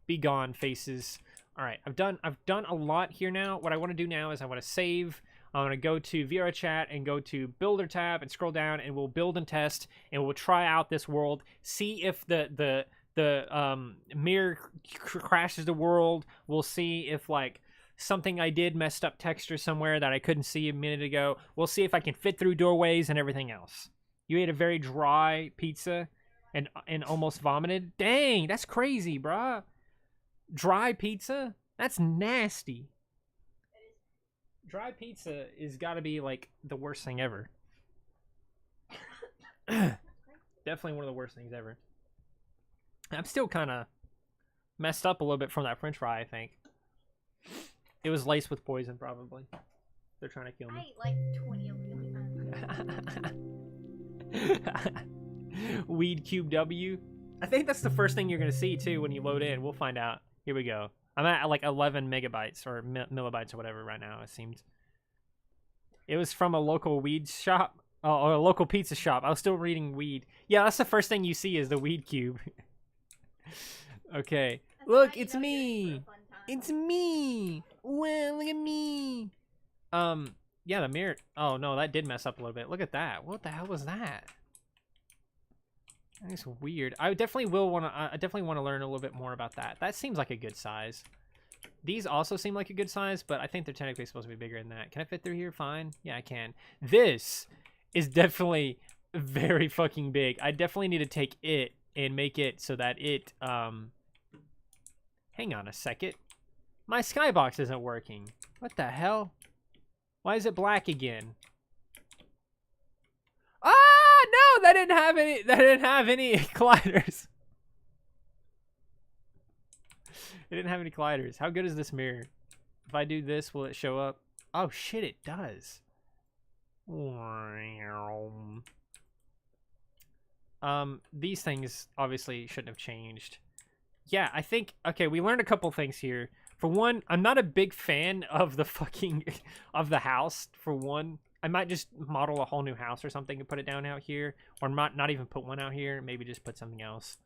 Be gone, faces. All right, I've done a lot here now. What I want to do now is I want to save. I'm going to go to VRChat and go to Builder tab and scroll down, and we'll build and test, and we'll try out this world. See if the mirror crashes the world. We'll see if like something I did messed up texture somewhere that I couldn't see a minute ago. We'll see if I can fit through doorways and everything else. You ate a very dry pizza and almost vomited? Dang, that's crazy, bruh. Dry pizza? That's nasty. Dry pizza is gotta be like the worst thing ever. Definitely one of the worst things ever. I'm still kind of messed up a little bit from that French fry, I think. It was laced with poison, probably. They're trying to kill me. I ate like 20 of them. Weed Cube W. I think that's the first thing you're going to see, too, when you load in. We'll find out. Here we go. I'm at like 11 megabytes or millibytes or whatever right now, it seems. It was from a local weed shop. Or a local pizza shop. I was still reading weed. Yeah, that's the first thing you see is the Weed Cube. Okay. That's Look, how you it's know you're in me. for a fun time. It's me. Well, look at me. Yeah, the mirror. Oh no, that did mess up a little bit. Look at that. What the hell was that? That's weird. I definitely will want to. I definitely want to learn a little bit more about that. That seems like a good size. These also seem like a good size, but I think they're technically supposed to be bigger than that. Can I fit through here? Fine. Yeah, I can. This is definitely very fucking big. I definitely need to take it and make it so that it. Hang on a second. My skybox isn't working. What the hell? Why is it black again? Ah, no, that didn't have any. That didn't have any colliders. It didn't have any colliders. How good is this mirror? If I do this, will it show up? Oh shit, it does. These things obviously shouldn't have changed. yeah, I think, okay, we learned a couple things here. For one, I'm not a big fan of the fucking, of the house, for one. I might just model a whole new house or something and put it down out here. Or not even put one out here, maybe just put something else.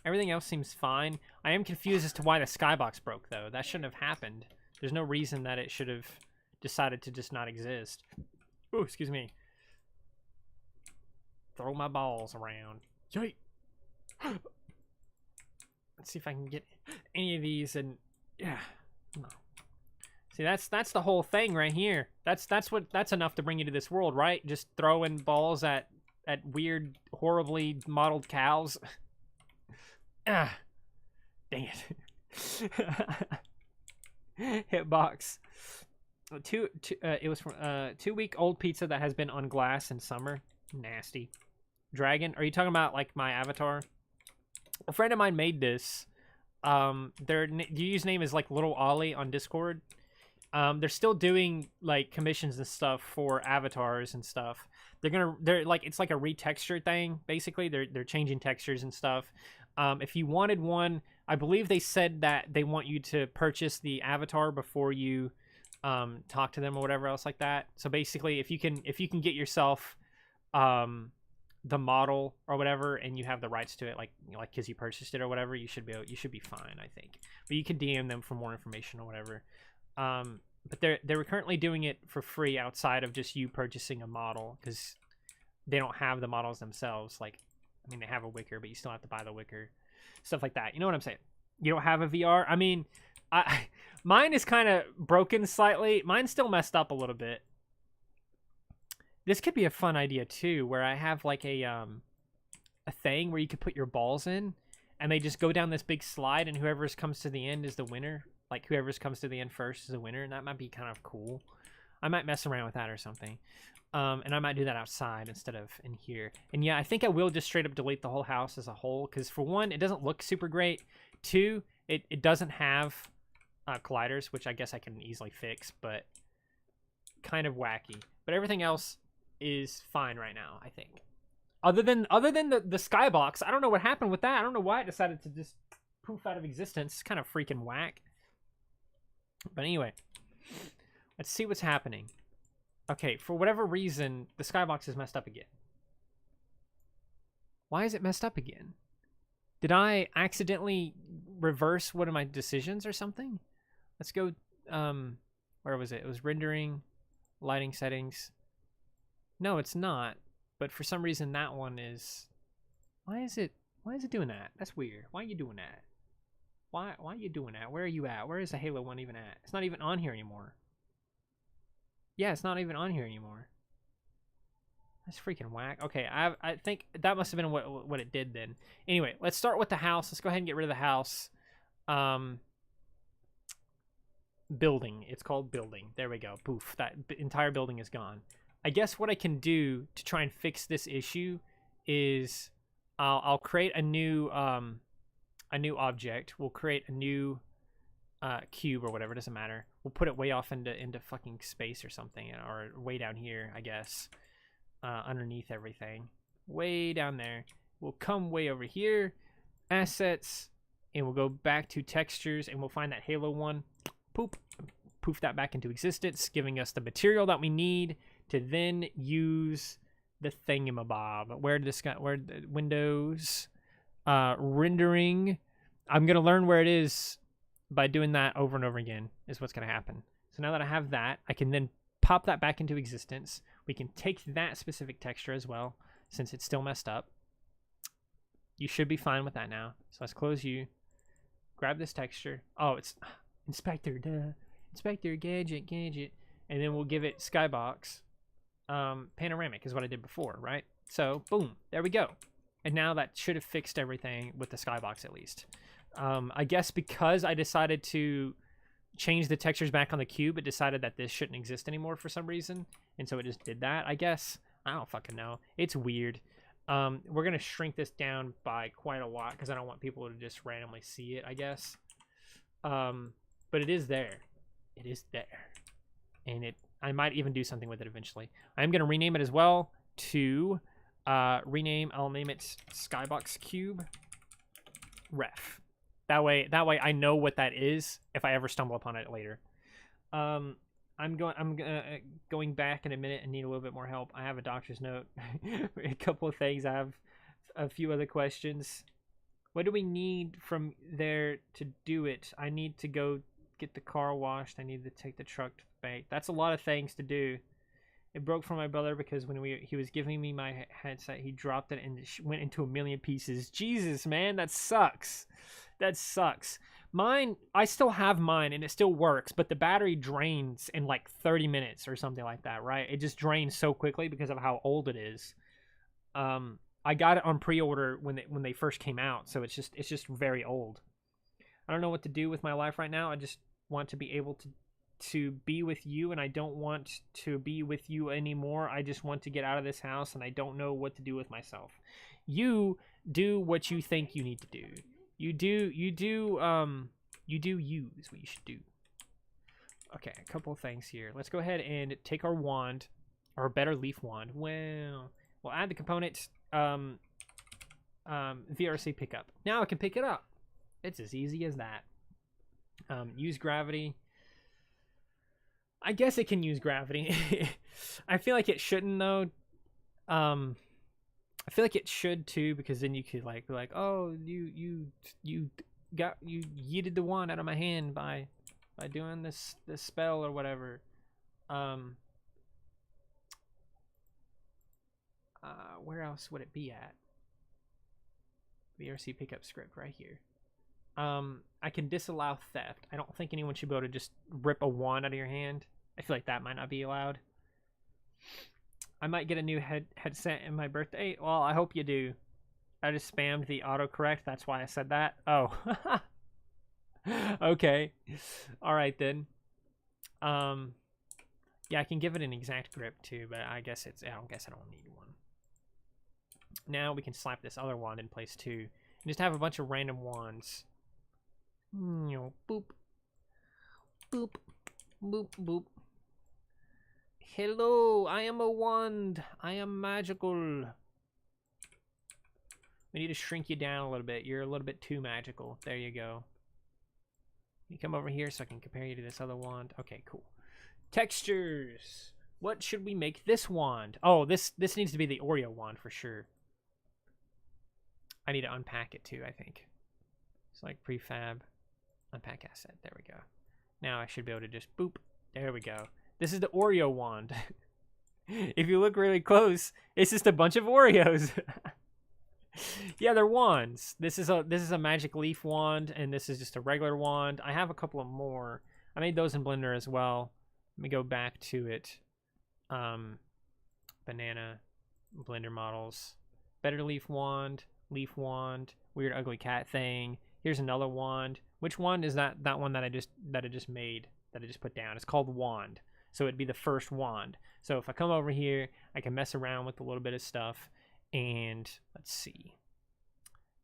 Everything else seems fine. I am confused as to why the skybox broke, though. That shouldn't have happened. There's no reason that it should have decided to just not exist. Oh, excuse me. Throw my balls around. Yay! Let's see if I can get any of these, and yeah, no. See, that's the whole thing right here. That's enough to bring you to this world, right? Just throwing balls at weird, horribly modeled cows. Ah, dang it. Hitbox. It was from 2-week-old pizza that has been on glass in summer. Nasty. Dragon, are you talking about like my avatar? A friend of mine made this. Their username is like Little Ollie on Discord. They're still doing like commissions and stuff for avatars and stuff. They're like, it's like a retexture thing. Basically, they're changing textures and stuff. If you wanted one, I believe they said that they want you to purchase the avatar before you talk to them or whatever else like that. So basically, if you can get yourself the model or whatever, and you have the rights to it, like because you purchased it or whatever, you should be fine, I think. But you can DM them for more information or whatever. But they're currently doing it for free outside of just you purchasing a model, because they don't have the models themselves. Like, I mean, they have a wicker, but you still have to buy the wicker, stuff like that. You know what I'm saying? You don't have a VR. I mean, mine is kind of broken slightly. Mine's still messed up a little bit. This could be a fun idea too, where I have like a thing where you could put your balls in, and they just go down this big slide, and whoever comes to the end is the winner. Like, whoever comes to the end first is the winner, and that might be kind of cool. I might mess around with that or something. And I might do that outside instead of in here. And yeah, I think I will just straight up delete the whole house as a whole, because for one, it doesn't look super great. Two, it doesn't have colliders, which I guess I can easily fix, but kind of wacky. But everything else is fine right now, I think. Other than the skybox, I don't know what happened with that. I don't know why it decided to just poof out of existence. It's kind of freaking whack. But anyway, let's see what's happening. Okay, for whatever reason, the skybox is messed up again. Why is it messed up again? Did I accidentally reverse one of my decisions or something? Let's go, where was it? It was rendering, lighting settings. No, it's not. But for some reason, that one is... Why is it doing that? That's weird. Why are you doing that? Why are you doing that? Where are you at? Where is the Halo one even at? It's not even on here anymore. Yeah, it's not even on here anymore. That's freaking whack. Okay, I think that must have been what it did then. Anyway, let's start with the house. Let's go ahead and get rid of the house. Building. It's called building. There we go. Poof. That entire building is gone. I guess what I can do to try and fix this issue is I'll create a new object. We'll create a new cube or whatever. It doesn't matter. We'll put it way off into fucking space or something, or way down here, I guess, underneath everything. Way down there. We'll come way over here, assets, and we'll go back to textures, and we'll find that Halo one. Poof that back into existence, giving us the material that we need to then use the thingamabob. Where the Windows, rendering. I'm gonna learn where it is by doing that over and over again, is what's gonna happen. So now that I have that, I can then pop that back into existence. We can take that specific texture as well, since it's still messed up. You should be fine with that now. So let's close you. Grab this texture. Oh, it's Inspector, duh. Inspector, gadget. And then we'll give it skybox. Panoramic is what I did before, right? So, boom, there we go. And now that should have fixed everything with the skybox at least. I guess because I decided to change the textures back on the cube, it decided that this shouldn't exist anymore for some reason. And so it just did that, I guess. I don't fucking know. It's weird. We're going to shrink this down by quite a lot because I don't want people to just randomly see it, I guess. But it is there. It is there. And I might even do something with it eventually. I'm going to rename it as well to... I'll name it Skybox Cube. ref. That way I know what that is if I ever stumble upon it later. I'm going back in a minute and need a little bit more help. I have a doctor's note, a couple of things. I have a few other questions. What do we need from there to do it? I need to go get the car washed. I need to take the truck to the bank. That's a lot of things to do. It broke for my brother because when he was giving me my headset, he dropped it and it went into a million pieces. Jesus, man, that sucks. That sucks. Mine, I still have mine and it still works, but the battery drains in like 30 minutes or something like that, right? It just drains so quickly because of how old it is. I got it on pre-order when they first came out, so it's just very old. I don't know what to do with my life right now. I just want to be able to be with you, and I don't want to be with you anymore. I just want to get out of this house, and I don't know what to do with myself. You do what you think you need to do. You do you is what you should do. Okay, a couple of things here. Let's go ahead and take our wand, our better leaf wand. Well, we'll add the component VRC pickup. Now I can pick it up. It's as easy as that. Use gravity. I guess it can use gravity. I feel like it shouldn't though. I feel like it should too, because then you could like be like, oh, you yeeted the wand out of my hand by doing this spell or whatever. Where else would it be at? VRC pickup script right here. I can disallow theft. I don't think anyone should be able to just rip a wand out of your hand. I feel like that might not be allowed. I might get a new headset in my birthday. Well, I hope you do. I just spammed the autocorrect. That's why I said that. Oh. Okay. All right then. Yeah, I can give it an exact grip too, but I guess I don't need one. Now we can slap this other wand in place too, and just have a bunch of random wands. Boop, boop, boop, boop. Hello, I am a wand. I am magical. We need to shrink you down a little bit. You're a little bit too magical. There you go. You come over here so I can compare you to this other wand. Okay, cool. Textures. What should we make this wand? Oh, this needs to be the Oreo wand for sure. I need to unpack it too, I think. It's like prefab. Unpack asset. There we go. Now I should be able to just boop. There we go. This is the Oreo wand. If you look really close, it's just a bunch of Oreos. Yeah, they're wands. This is a magic leaf wand, and this is just a regular wand. I have a couple of more. I made those in Blender as well. Let me go back to it. Banana, Blender models. Better leaf wand, weird ugly cat thing. Here's another wand. Which wand is that? That one that I just made, that I just put down. It's called wand. So it'd be the first wand. So if I come over here, I can mess around with a little bit of stuff. And let's see.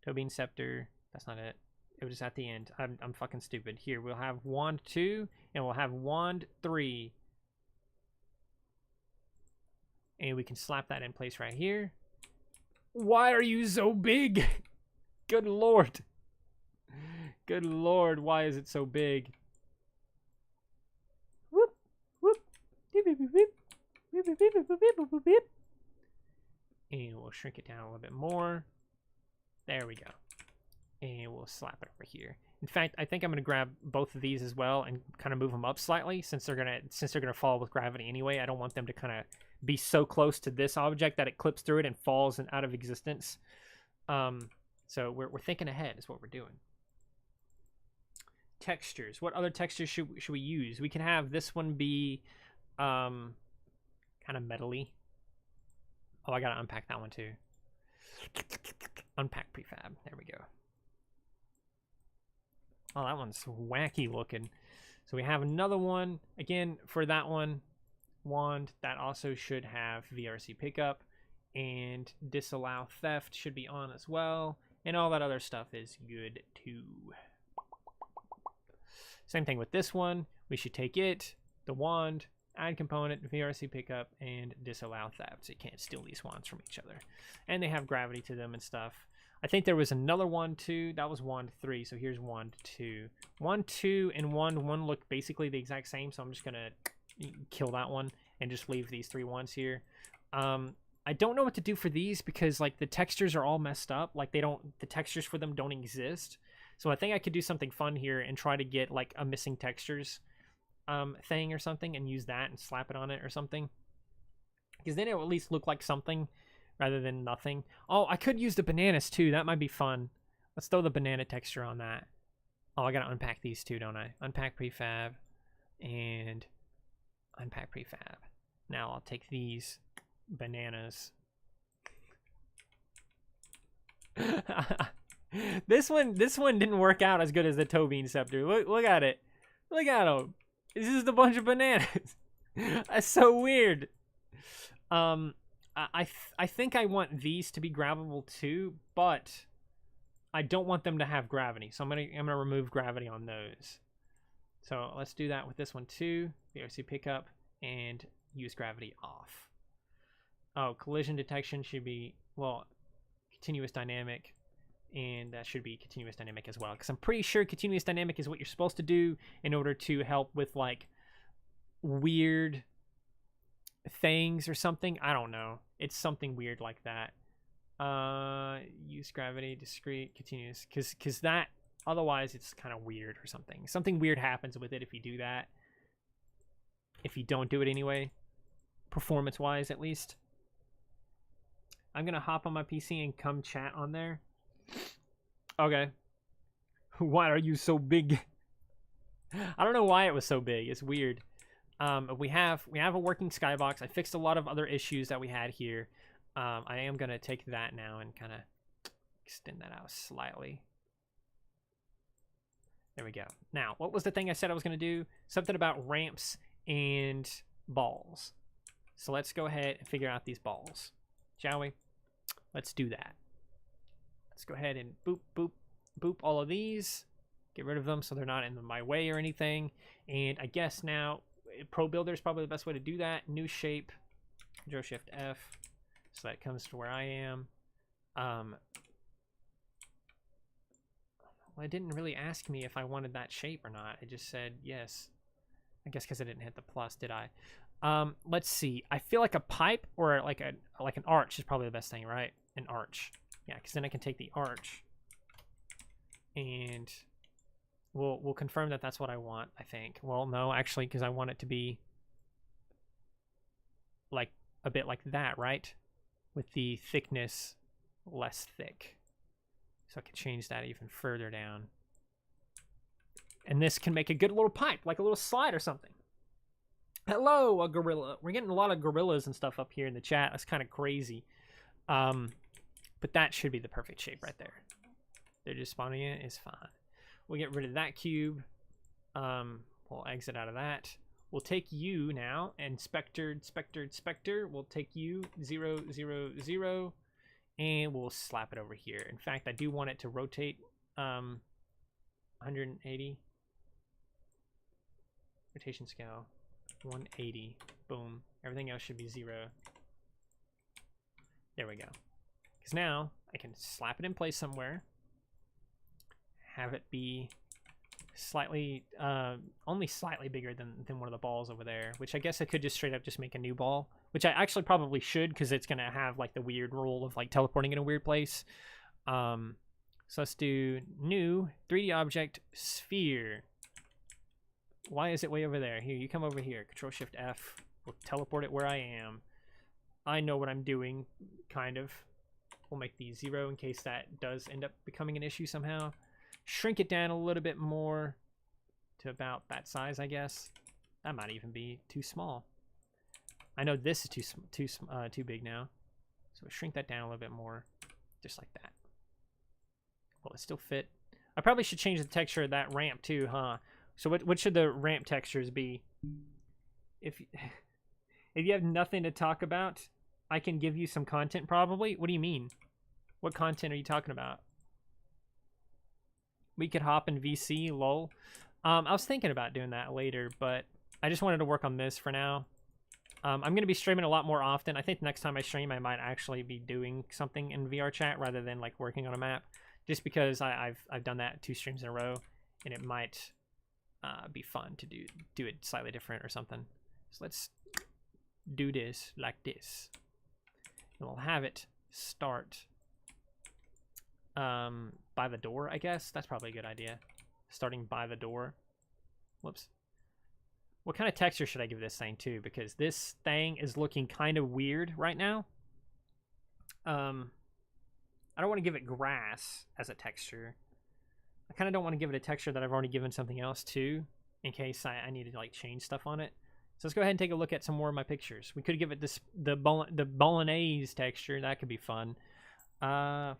Tobin Scepter. That's not it. It was at the end. I'm fucking stupid. Here, we'll have wand 2 and we'll have wand 3. And we can slap that in place right here. Why are you so big? Good lord. Good lord, why is it so big? Whoop, whoop. And we'll shrink it down a little bit more. There we go. And we'll slap it over here. In fact, I think I'm going to grab both of these as well and kind of move them up slightly, since they're gonna fall with gravity anyway. I don't want them to kind of be so close to this object that it clips through it and falls out of existence. So we're thinking ahead is what we're doing. Textures. What other textures should we use? We can have this one be kind of metally. Oh, I gotta unpack that one too. Unpack prefab. There we go. Oh, that one's wacky looking. So we have another one again for that one. Wand that also should have VRC pickup, and disallow theft should be on as well, and all that other stuff is good too. Same thing with this one. We should take it, the wand, add component, VRC pickup, and disallow theft. So you can't steal these wands from each other. And they have gravity to them and stuff. I think there was another 1, 2. That was 1, 3. So here's 1, 2. 1, 2, and 1, 1 look basically the exact same. So I'm just gonna kill that one and just leave these 3 1s here. I don't know what to do for these because like the textures are all messed up. Like the textures for them don't exist. So I think I could do something fun here and try to get like a missing textures thing or something and use that and slap it on it or something. Because then it will at least look like something rather than nothing. Oh, I could use the bananas too. That might be fun. Let's throw the banana texture on that. Oh, I gotta unpack these two, don't I? Unpack prefab and unpack prefab. Now I'll take these bananas. This one didn't work out as good as the toe bean scepter. Look at it. Look at them. It's just a bunch of bananas. That's so weird. I think I want these to be grabbable too, but I don't want them to have gravity. So I'm gonna remove gravity on those. So let's do that with this one too. VRC pickup and use gravity off. Oh, collision detection should be, well, continuous dynamic, and that should be continuous dynamic as well, because I'm pretty sure continuous dynamic is what you're supposed to do in order to help with like weird things or something. I don't know. It's something weird like that. Use gravity, discrete, continuous, because that, otherwise it's kind of weird or something. Something weird happens with it if you do that. If you don't do it anyway, performance-wise at least. I'm gonna hop on my PC and come chat on there. Okay. Why are you so big? I don't know why it was so big. It's weird. We have a working skybox. I fixed a lot of other issues that we had here. I am gonna take that now and kind of extend that out slightly. There we go. Now, what was the thing I said I was gonna do? Something about ramps and balls. So let's go ahead and figure out these balls, shall we? Let's do that. Let's go ahead and boop, boop, boop all of these. Get rid of them so they're not in my way or anything. And I guess now, Pro Builder is probably the best way to do that. New shape, Control-Shift-F, so that comes to where I am. Well, it didn't really ask me if I wanted that shape or not. It just said yes. I guess because I didn't hit the plus, did I? Let's see. I feel like a pipe or like an arch is probably the best thing, right? An arch. Yeah, because then I can take the arch and we'll confirm that that's what I want, I think. Well, no, actually, because I want it to be like a bit like that, right? With the thickness less thick. So I can change that even further down. And this can make a good little pipe, like a little slide or something. Hello, a gorilla. We're getting a lot of gorillas and stuff up here in the chat. That's kind of crazy. But that should be the perfect shape right there. They're just spawning it. It's fine. We'll get rid of that cube. We'll exit out of that. We'll take you now, and Spectre. We'll take you 0, 0, 0, and we'll slap it over here. In fact, I do want it to rotate 180. Rotation scale 180. Boom. Everything else should be 0. There we go. Because now I can slap it in place somewhere. Have it be slightly, only slightly bigger than one of the balls over there. Which I guess I could just straight up just make a new ball. Which I actually probably should, because it's going to have like the weird rule of like teleporting in a weird place. So let's do new 3D object sphere. Why is it way over there? Here, you come over here. Control-Shift-F. We'll teleport it where I am. I know what I'm doing, kind of. We'll make the 0 in case that does end up becoming an issue somehow. Shrink it down a little bit more to about that size, I guess. That might even be too small. I know this is too big now. So shrink that down a little bit more, just like that. Will it still fit? I probably should change the texture of that ramp too, huh? So what should the ramp textures be? If you have nothing to talk about, I can give you some content probably. What do you mean? What content are you talking about? We could hop in VC, lol. I was thinking about doing that later, but I just wanted to work on this for now. I'm going to be streaming a lot more often. I think next time I stream, I might actually be doing something in VR chat rather than like working on a map, just because I've done that 2 streams in a row, and it might be fun to do it slightly different or something. So let's do this like this, and we'll have it start by the door. I guess that's probably a good idea. Starting by the door. Whoops. What kind of texture should I give this thing too? Because this thing is looking kind of weird right now. I don't want to give it grass as a texture. I kind of don't want to give it a texture that I've already given something else to, in case I need to like change stuff on it. So let's go ahead and take a look at some more of my pictures. We could give it this the bolognese texture. That could be fun. Huh.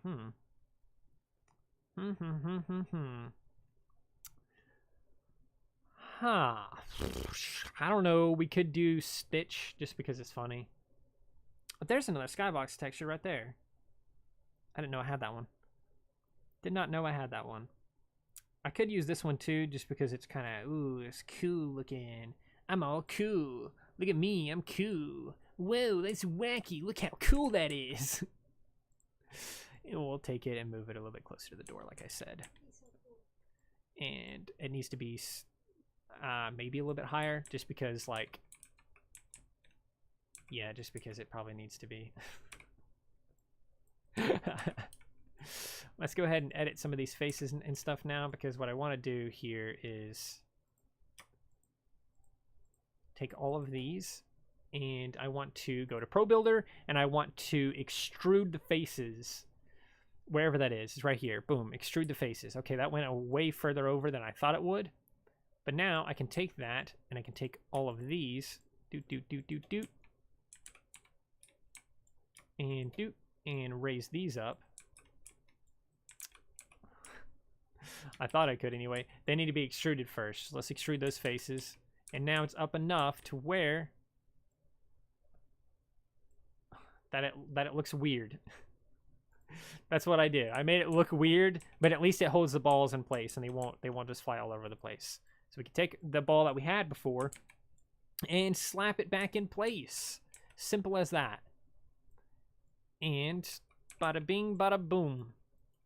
I don't know. We could do Stitch just because it's funny. But there's another skybox texture right there. I didn't know I had that one. Did not know I had that one. I could use this one too just because it's kind of, ooh, it's cool looking. I'm all cool. Look at me. I'm cool. Whoa, that's wacky. Look how cool that is. And we'll take it and move it a little bit closer to the door, like I said. And it needs to be maybe a little bit higher, just because, like, yeah, just because it probably needs to be. Let's go ahead and edit some of these faces and stuff now, because what I want to do here is take all of these, and I want to go to Pro Builder, and I want to extrude the faces wherever that is. It's right here. Boom, extrude the faces. Okay, that went way further over than I thought it would. But now I can take that, and I can take all of these, and raise these up. I thought I could anyway. They need to be extruded first. So let's extrude those faces. And now it's up enough to where that it looks weird. That's what I did. I made it look weird, but at least it holds the balls in place, and they won't just fly all over the place. So we can take the ball that we had before and slap it back in place. Simple as that. And bada bing, bada boom.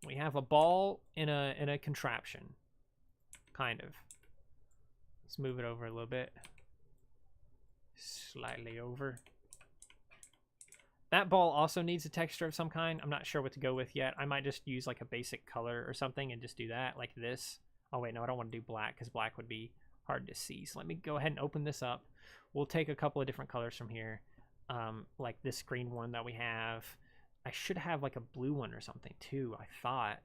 We have a ball in a contraption. Kind of. Let's move it over a little bit. Slightly over. That ball also needs a texture of some kind. I'm not sure what to go with yet. I might just use like a basic color or something and just do that, like this. Oh wait, no, I don't want to do black because black would be hard to see. So let me go ahead and open this up. We'll take a couple of different colors from here, like this green one that we have. I should have like a blue one or something too, I thought.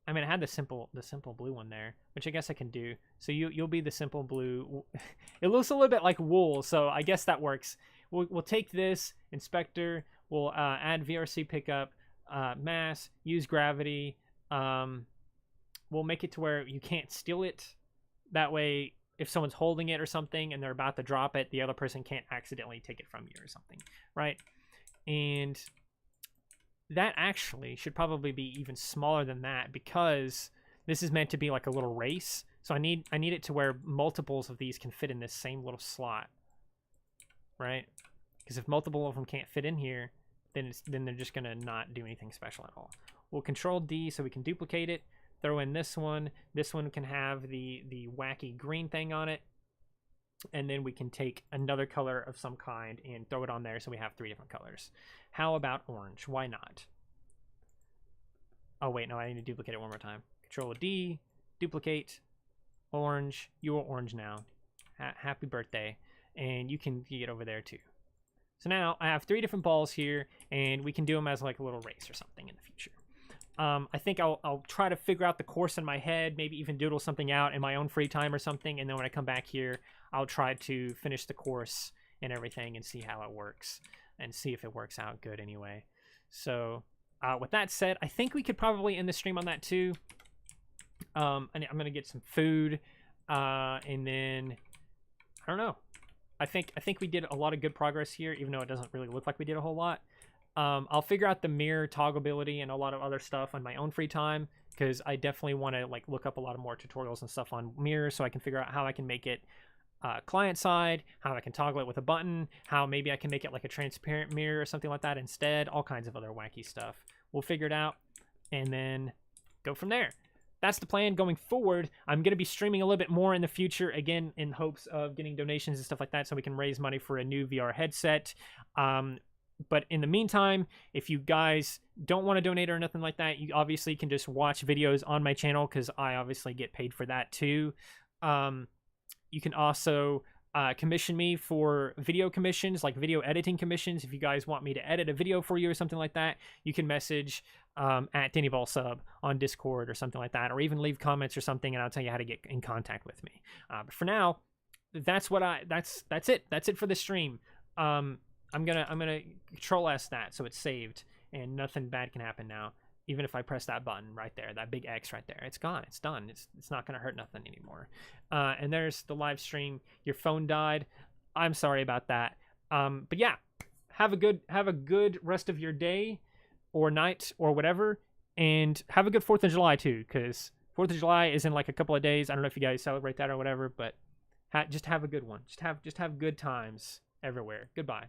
I mean, I had the simple blue one there, which I guess I can do. So you'll be the simple blue. It looks a little bit like wool, so I guess that works. We'll take this inspector. We'll add VRC pickup, mass, use gravity. We'll make it to where you can't steal it. That way, if someone's holding it or something and they're about to drop it, the other person can't accidentally take it from you or something, right? And that actually should probably be even smaller than that, because this is meant to be like a little race. So I need it to where multiples of these can fit in this same little slot, right? Because if multiple of them can't fit in here, then they're just gonna not do anything special at all. We'll Control D so we can duplicate it. Throw in this one. This one can have the wacky green thing on it. And then we can take another color of some kind and throw it on there so we have 3 different colors. How about orange? Why not? Oh, wait, no, I need to duplicate it one more time. Control D, duplicate, orange. You are orange now. Happy birthday. And you can get over there too. So now I have 3 different balls here, and we can do them as like a little race or something in the future. I think I'll try to figure out the course in my head, maybe even doodle something out in my own free time or something, and then when I come back here, I'll try to finish the course and everything and see how it works, and see if it works out good anyway. So with that said, I think we could probably end the stream on that too. And I'm gonna get some food, and then I don't know. I think we did a lot of good progress here, even though it doesn't really look like we did a whole lot. I'll figure out the mirror toggleability and a lot of other stuff on my own free time, because I definitely want to like look up a lot of more tutorials and stuff on mirrors so I can figure out how I can make it client side, how I can toggle it with a button, how maybe I can make it like a transparent mirror or something like that instead, all kinds of other wacky stuff. We'll figure it out and then go from there. That's the plan going forward. I'm going to be streaming a little bit more in the future, again, in hopes of getting donations and stuff like that so we can raise money for a new VR headset. But in the meantime, if you guys don't want to donate or nothing like that, you obviously can just watch videos on my channel because I obviously get paid for that too. You can also commission me for video commissions, like video editing commissions. If you guys want me to edit a video for you or something like that, you can message at DannyBallSub on Discord or something like that, or even leave comments or something, and I'll tell you how to get in contact with me. But for now, that's it. That's it for the stream. I'm gonna Control S that so it's saved and nothing bad can happen now. Even if I press that button right there, that big X right there, it's gone. It's done. It's not gonna hurt nothing anymore. And there's the live stream. Your phone died. I'm sorry about that. But yeah, have a good rest of your day or night or whatever, and have a good 4th of July too, because 4th of July is in like a couple of days. I don't know if you guys celebrate that or whatever, but just have a good one. Just have good times everywhere. Goodbye.